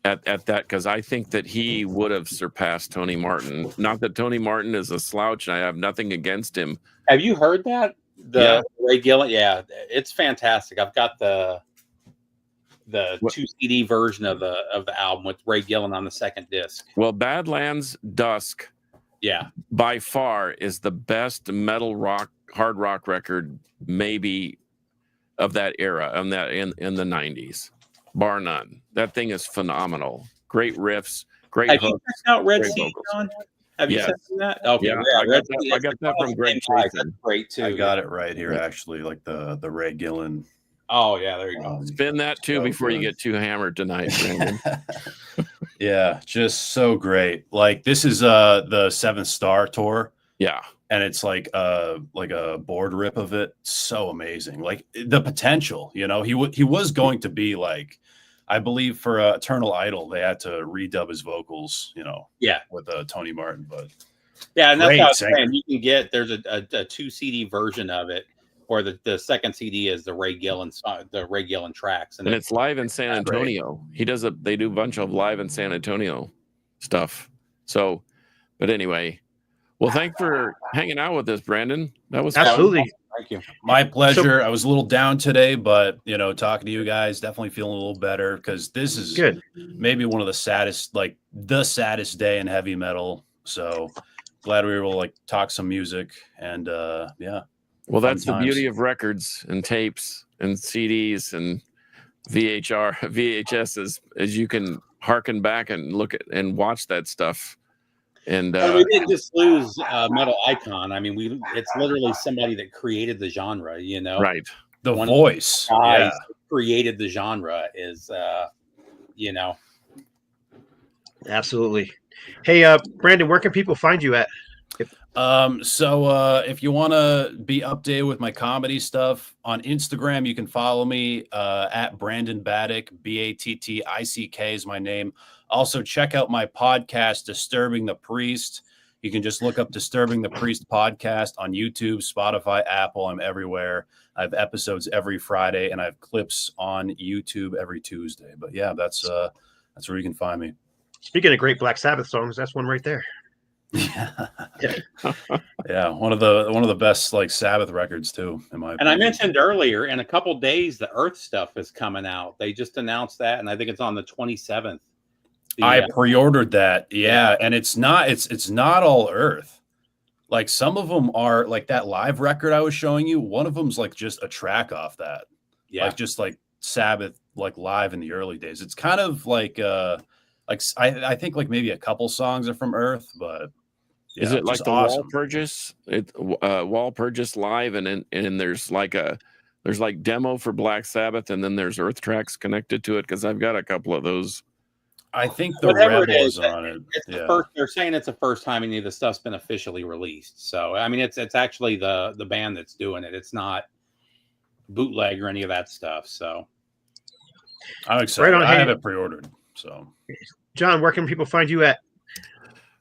[SPEAKER 3] at that, because I think that he would have surpassed Tony Martin. Not that Tony Martin is a slouch, and I have nothing against him.
[SPEAKER 2] Have you heard that? Ray Gillan? Yeah, it's fantastic. I've got the 2 CD version of the album with Ray Gillan on the second disc.
[SPEAKER 3] Well, Badlands Dusk, by far is the best metal rock, hard rock record maybe of that era, in the 90s. bar none. That thing is phenomenal. Great riffs, great
[SPEAKER 2] Have you
[SPEAKER 3] hooks.
[SPEAKER 2] checked out Red
[SPEAKER 3] great
[SPEAKER 2] Sea,
[SPEAKER 3] vocals.
[SPEAKER 2] John? Have you
[SPEAKER 3] Yes.
[SPEAKER 2] seen that? Okay,
[SPEAKER 3] Yeah, I got that from Greg
[SPEAKER 2] That's
[SPEAKER 3] Chasen.
[SPEAKER 2] great too.
[SPEAKER 5] I got it right here, actually, like the Ray Gillen.
[SPEAKER 2] Oh yeah, there you go.
[SPEAKER 3] Spin that too
[SPEAKER 5] so
[SPEAKER 3] before you
[SPEAKER 5] good.
[SPEAKER 3] get too hammered tonight, Brandon.
[SPEAKER 5] Yeah, just so great. Like this is the 7th Star tour.
[SPEAKER 3] Yeah.
[SPEAKER 5] And it's like a board rip of it. So amazing. Like the potential, you know, he was going to be like, I believe for Eternal Idol, they had to redub his vocals, you know,
[SPEAKER 2] Yeah,
[SPEAKER 5] with Tony Martin. But
[SPEAKER 2] yeah, and that's
[SPEAKER 5] great
[SPEAKER 2] what I was
[SPEAKER 5] singer.
[SPEAKER 2] saying. You can get there's a 2 CD version of it, or the second CD is the Ray Gillen tracks,
[SPEAKER 3] And it's live in San Antonio. They do a bunch of live in San Antonio stuff. So, but anyway, well, thanks for hanging out with us, Brandon. That was
[SPEAKER 1] absolutely
[SPEAKER 3] fun.
[SPEAKER 2] Thank you.
[SPEAKER 5] My pleasure. I was a little down today, but you know, talking to you guys, definitely feeling a little better because this is
[SPEAKER 1] good.
[SPEAKER 5] Maybe one of the saddest, like the saddest day in heavy metal. So glad we were able to like talk some music and yeah.
[SPEAKER 3] Well, that's the
[SPEAKER 5] times.
[SPEAKER 3] beauty of records and tapes and CDs and VHSs, is you can harken back and look at and watch that stuff. And
[SPEAKER 2] we didn't just lose a metal icon. I mean, it's literally somebody that created the genre, you know.
[SPEAKER 3] right.
[SPEAKER 5] The
[SPEAKER 2] One
[SPEAKER 5] voice.
[SPEAKER 2] of the guys
[SPEAKER 5] Yeah.
[SPEAKER 2] that created the genre is you know.
[SPEAKER 1] Absolutely. Hey, Brandon, where can people find you at?
[SPEAKER 5] So if you want to be updated with my comedy stuff on Instagram, you can follow me at Brandon Battick. Battick is my name. Also, check out my podcast, Disturbing the Priest. You can just look up Disturbing the Priest podcast on YouTube, Spotify, Apple. I'm everywhere. I have episodes every Friday, and I have clips on YouTube every Tuesday. But yeah, that's where you can find me.
[SPEAKER 1] Speaking of great Black Sabbath songs, that's one right there.
[SPEAKER 5] Yeah, one of the best like Sabbath records too, in my opinion.
[SPEAKER 2] And I mentioned earlier, in a couple days, the Earth stuff is coming out. They just announced that, and I think it's on the 27th.
[SPEAKER 5] I pre-ordered that, yeah, and it's not all Earth. Like some of them are like that live record I was showing you. One of them's like just a track off that, like just like Sabbath, like live in the early days. It's kind of like I think like maybe a couple songs are from Earth, but yeah,
[SPEAKER 3] is it like the
[SPEAKER 5] awesome.
[SPEAKER 3] Walpurgis? Walpurgis live, and there's like demo for Black Sabbath, and then there's Earth tracks connected to it, because I've got a couple of those.
[SPEAKER 5] I think the
[SPEAKER 2] Whatever
[SPEAKER 5] Rebel
[SPEAKER 2] it is,
[SPEAKER 5] is on it.
[SPEAKER 2] It's the first. They're saying it's the first time any of the stuff's been officially released. So I mean, it's actually the band that's doing it. It's not bootleg or any of that stuff. So
[SPEAKER 5] I'm excited.
[SPEAKER 1] Right on,
[SPEAKER 5] I
[SPEAKER 1] hey.
[SPEAKER 5] have it pre-ordered. So
[SPEAKER 1] John, where can people find you at?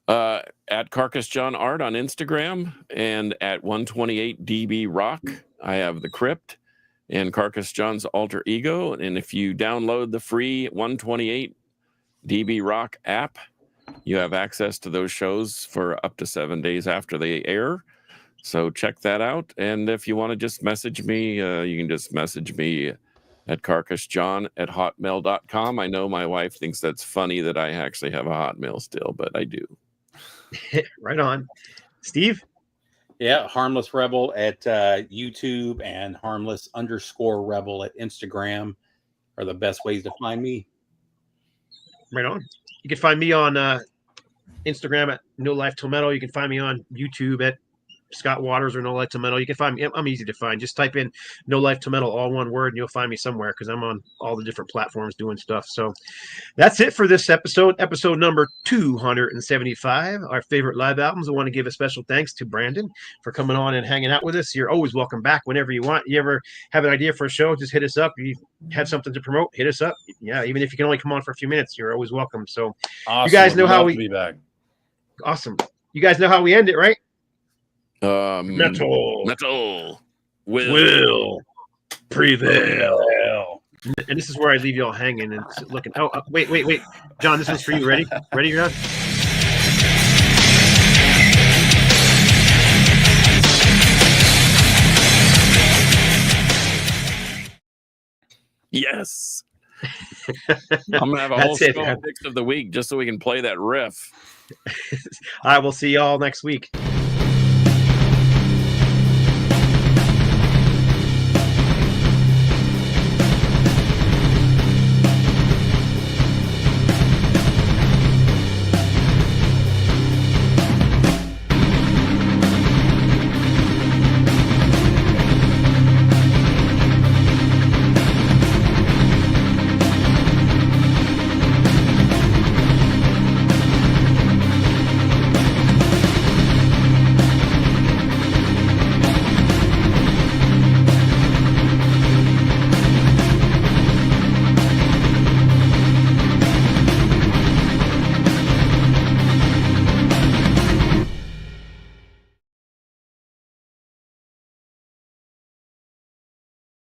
[SPEAKER 3] At Carcass John Art on Instagram, and at 128 DB Rock. I have the Crypt and Carcass John's alter ego. And if you download the free 128 DB Rock app, you have access to those shows for up to 7 days after they air. So check that out. And if you want to just message me, you can just message me at carcassjohn@hotmail.com. I know my wife thinks that's funny that I actually have a Hotmail still, but I do.
[SPEAKER 1] Right on. Steve?
[SPEAKER 2] yeah, Harmless Rebel at YouTube and Harmless_Rebel at Instagram are the best ways to find me.
[SPEAKER 1] Right on. You can find me on Instagram at No Life Till Metal. You can find me on YouTube at Scott Waters or No Life Till Metal. You can find me. I'm easy to find. Just type in No Life Till Metal, all one word, and you'll find me somewhere, because I'm on all the different platforms doing stuff. So that's it for this episode number 275, our favorite live albums. I want to give a special thanks to Brandon for coming on and hanging out with us. You're always welcome back whenever you want. You ever have an idea for a show, just hit us up. You have something to promote, hit us up. Yeah, even if you can only come on for a few minutes, you're always welcome. So
[SPEAKER 5] awesome.
[SPEAKER 1] You guys know how
[SPEAKER 5] to be back.
[SPEAKER 1] Awesome. You guys know how we end it, right?
[SPEAKER 3] Metal
[SPEAKER 1] will prevail. And this is where I leave you all hanging and looking. Oh, wait. John, this is for you. Ready? Ready, John?
[SPEAKER 3] Yes. I'm going to have a whole show of Picks of the Week just so we can play that riff.
[SPEAKER 1] I will see y'all next week.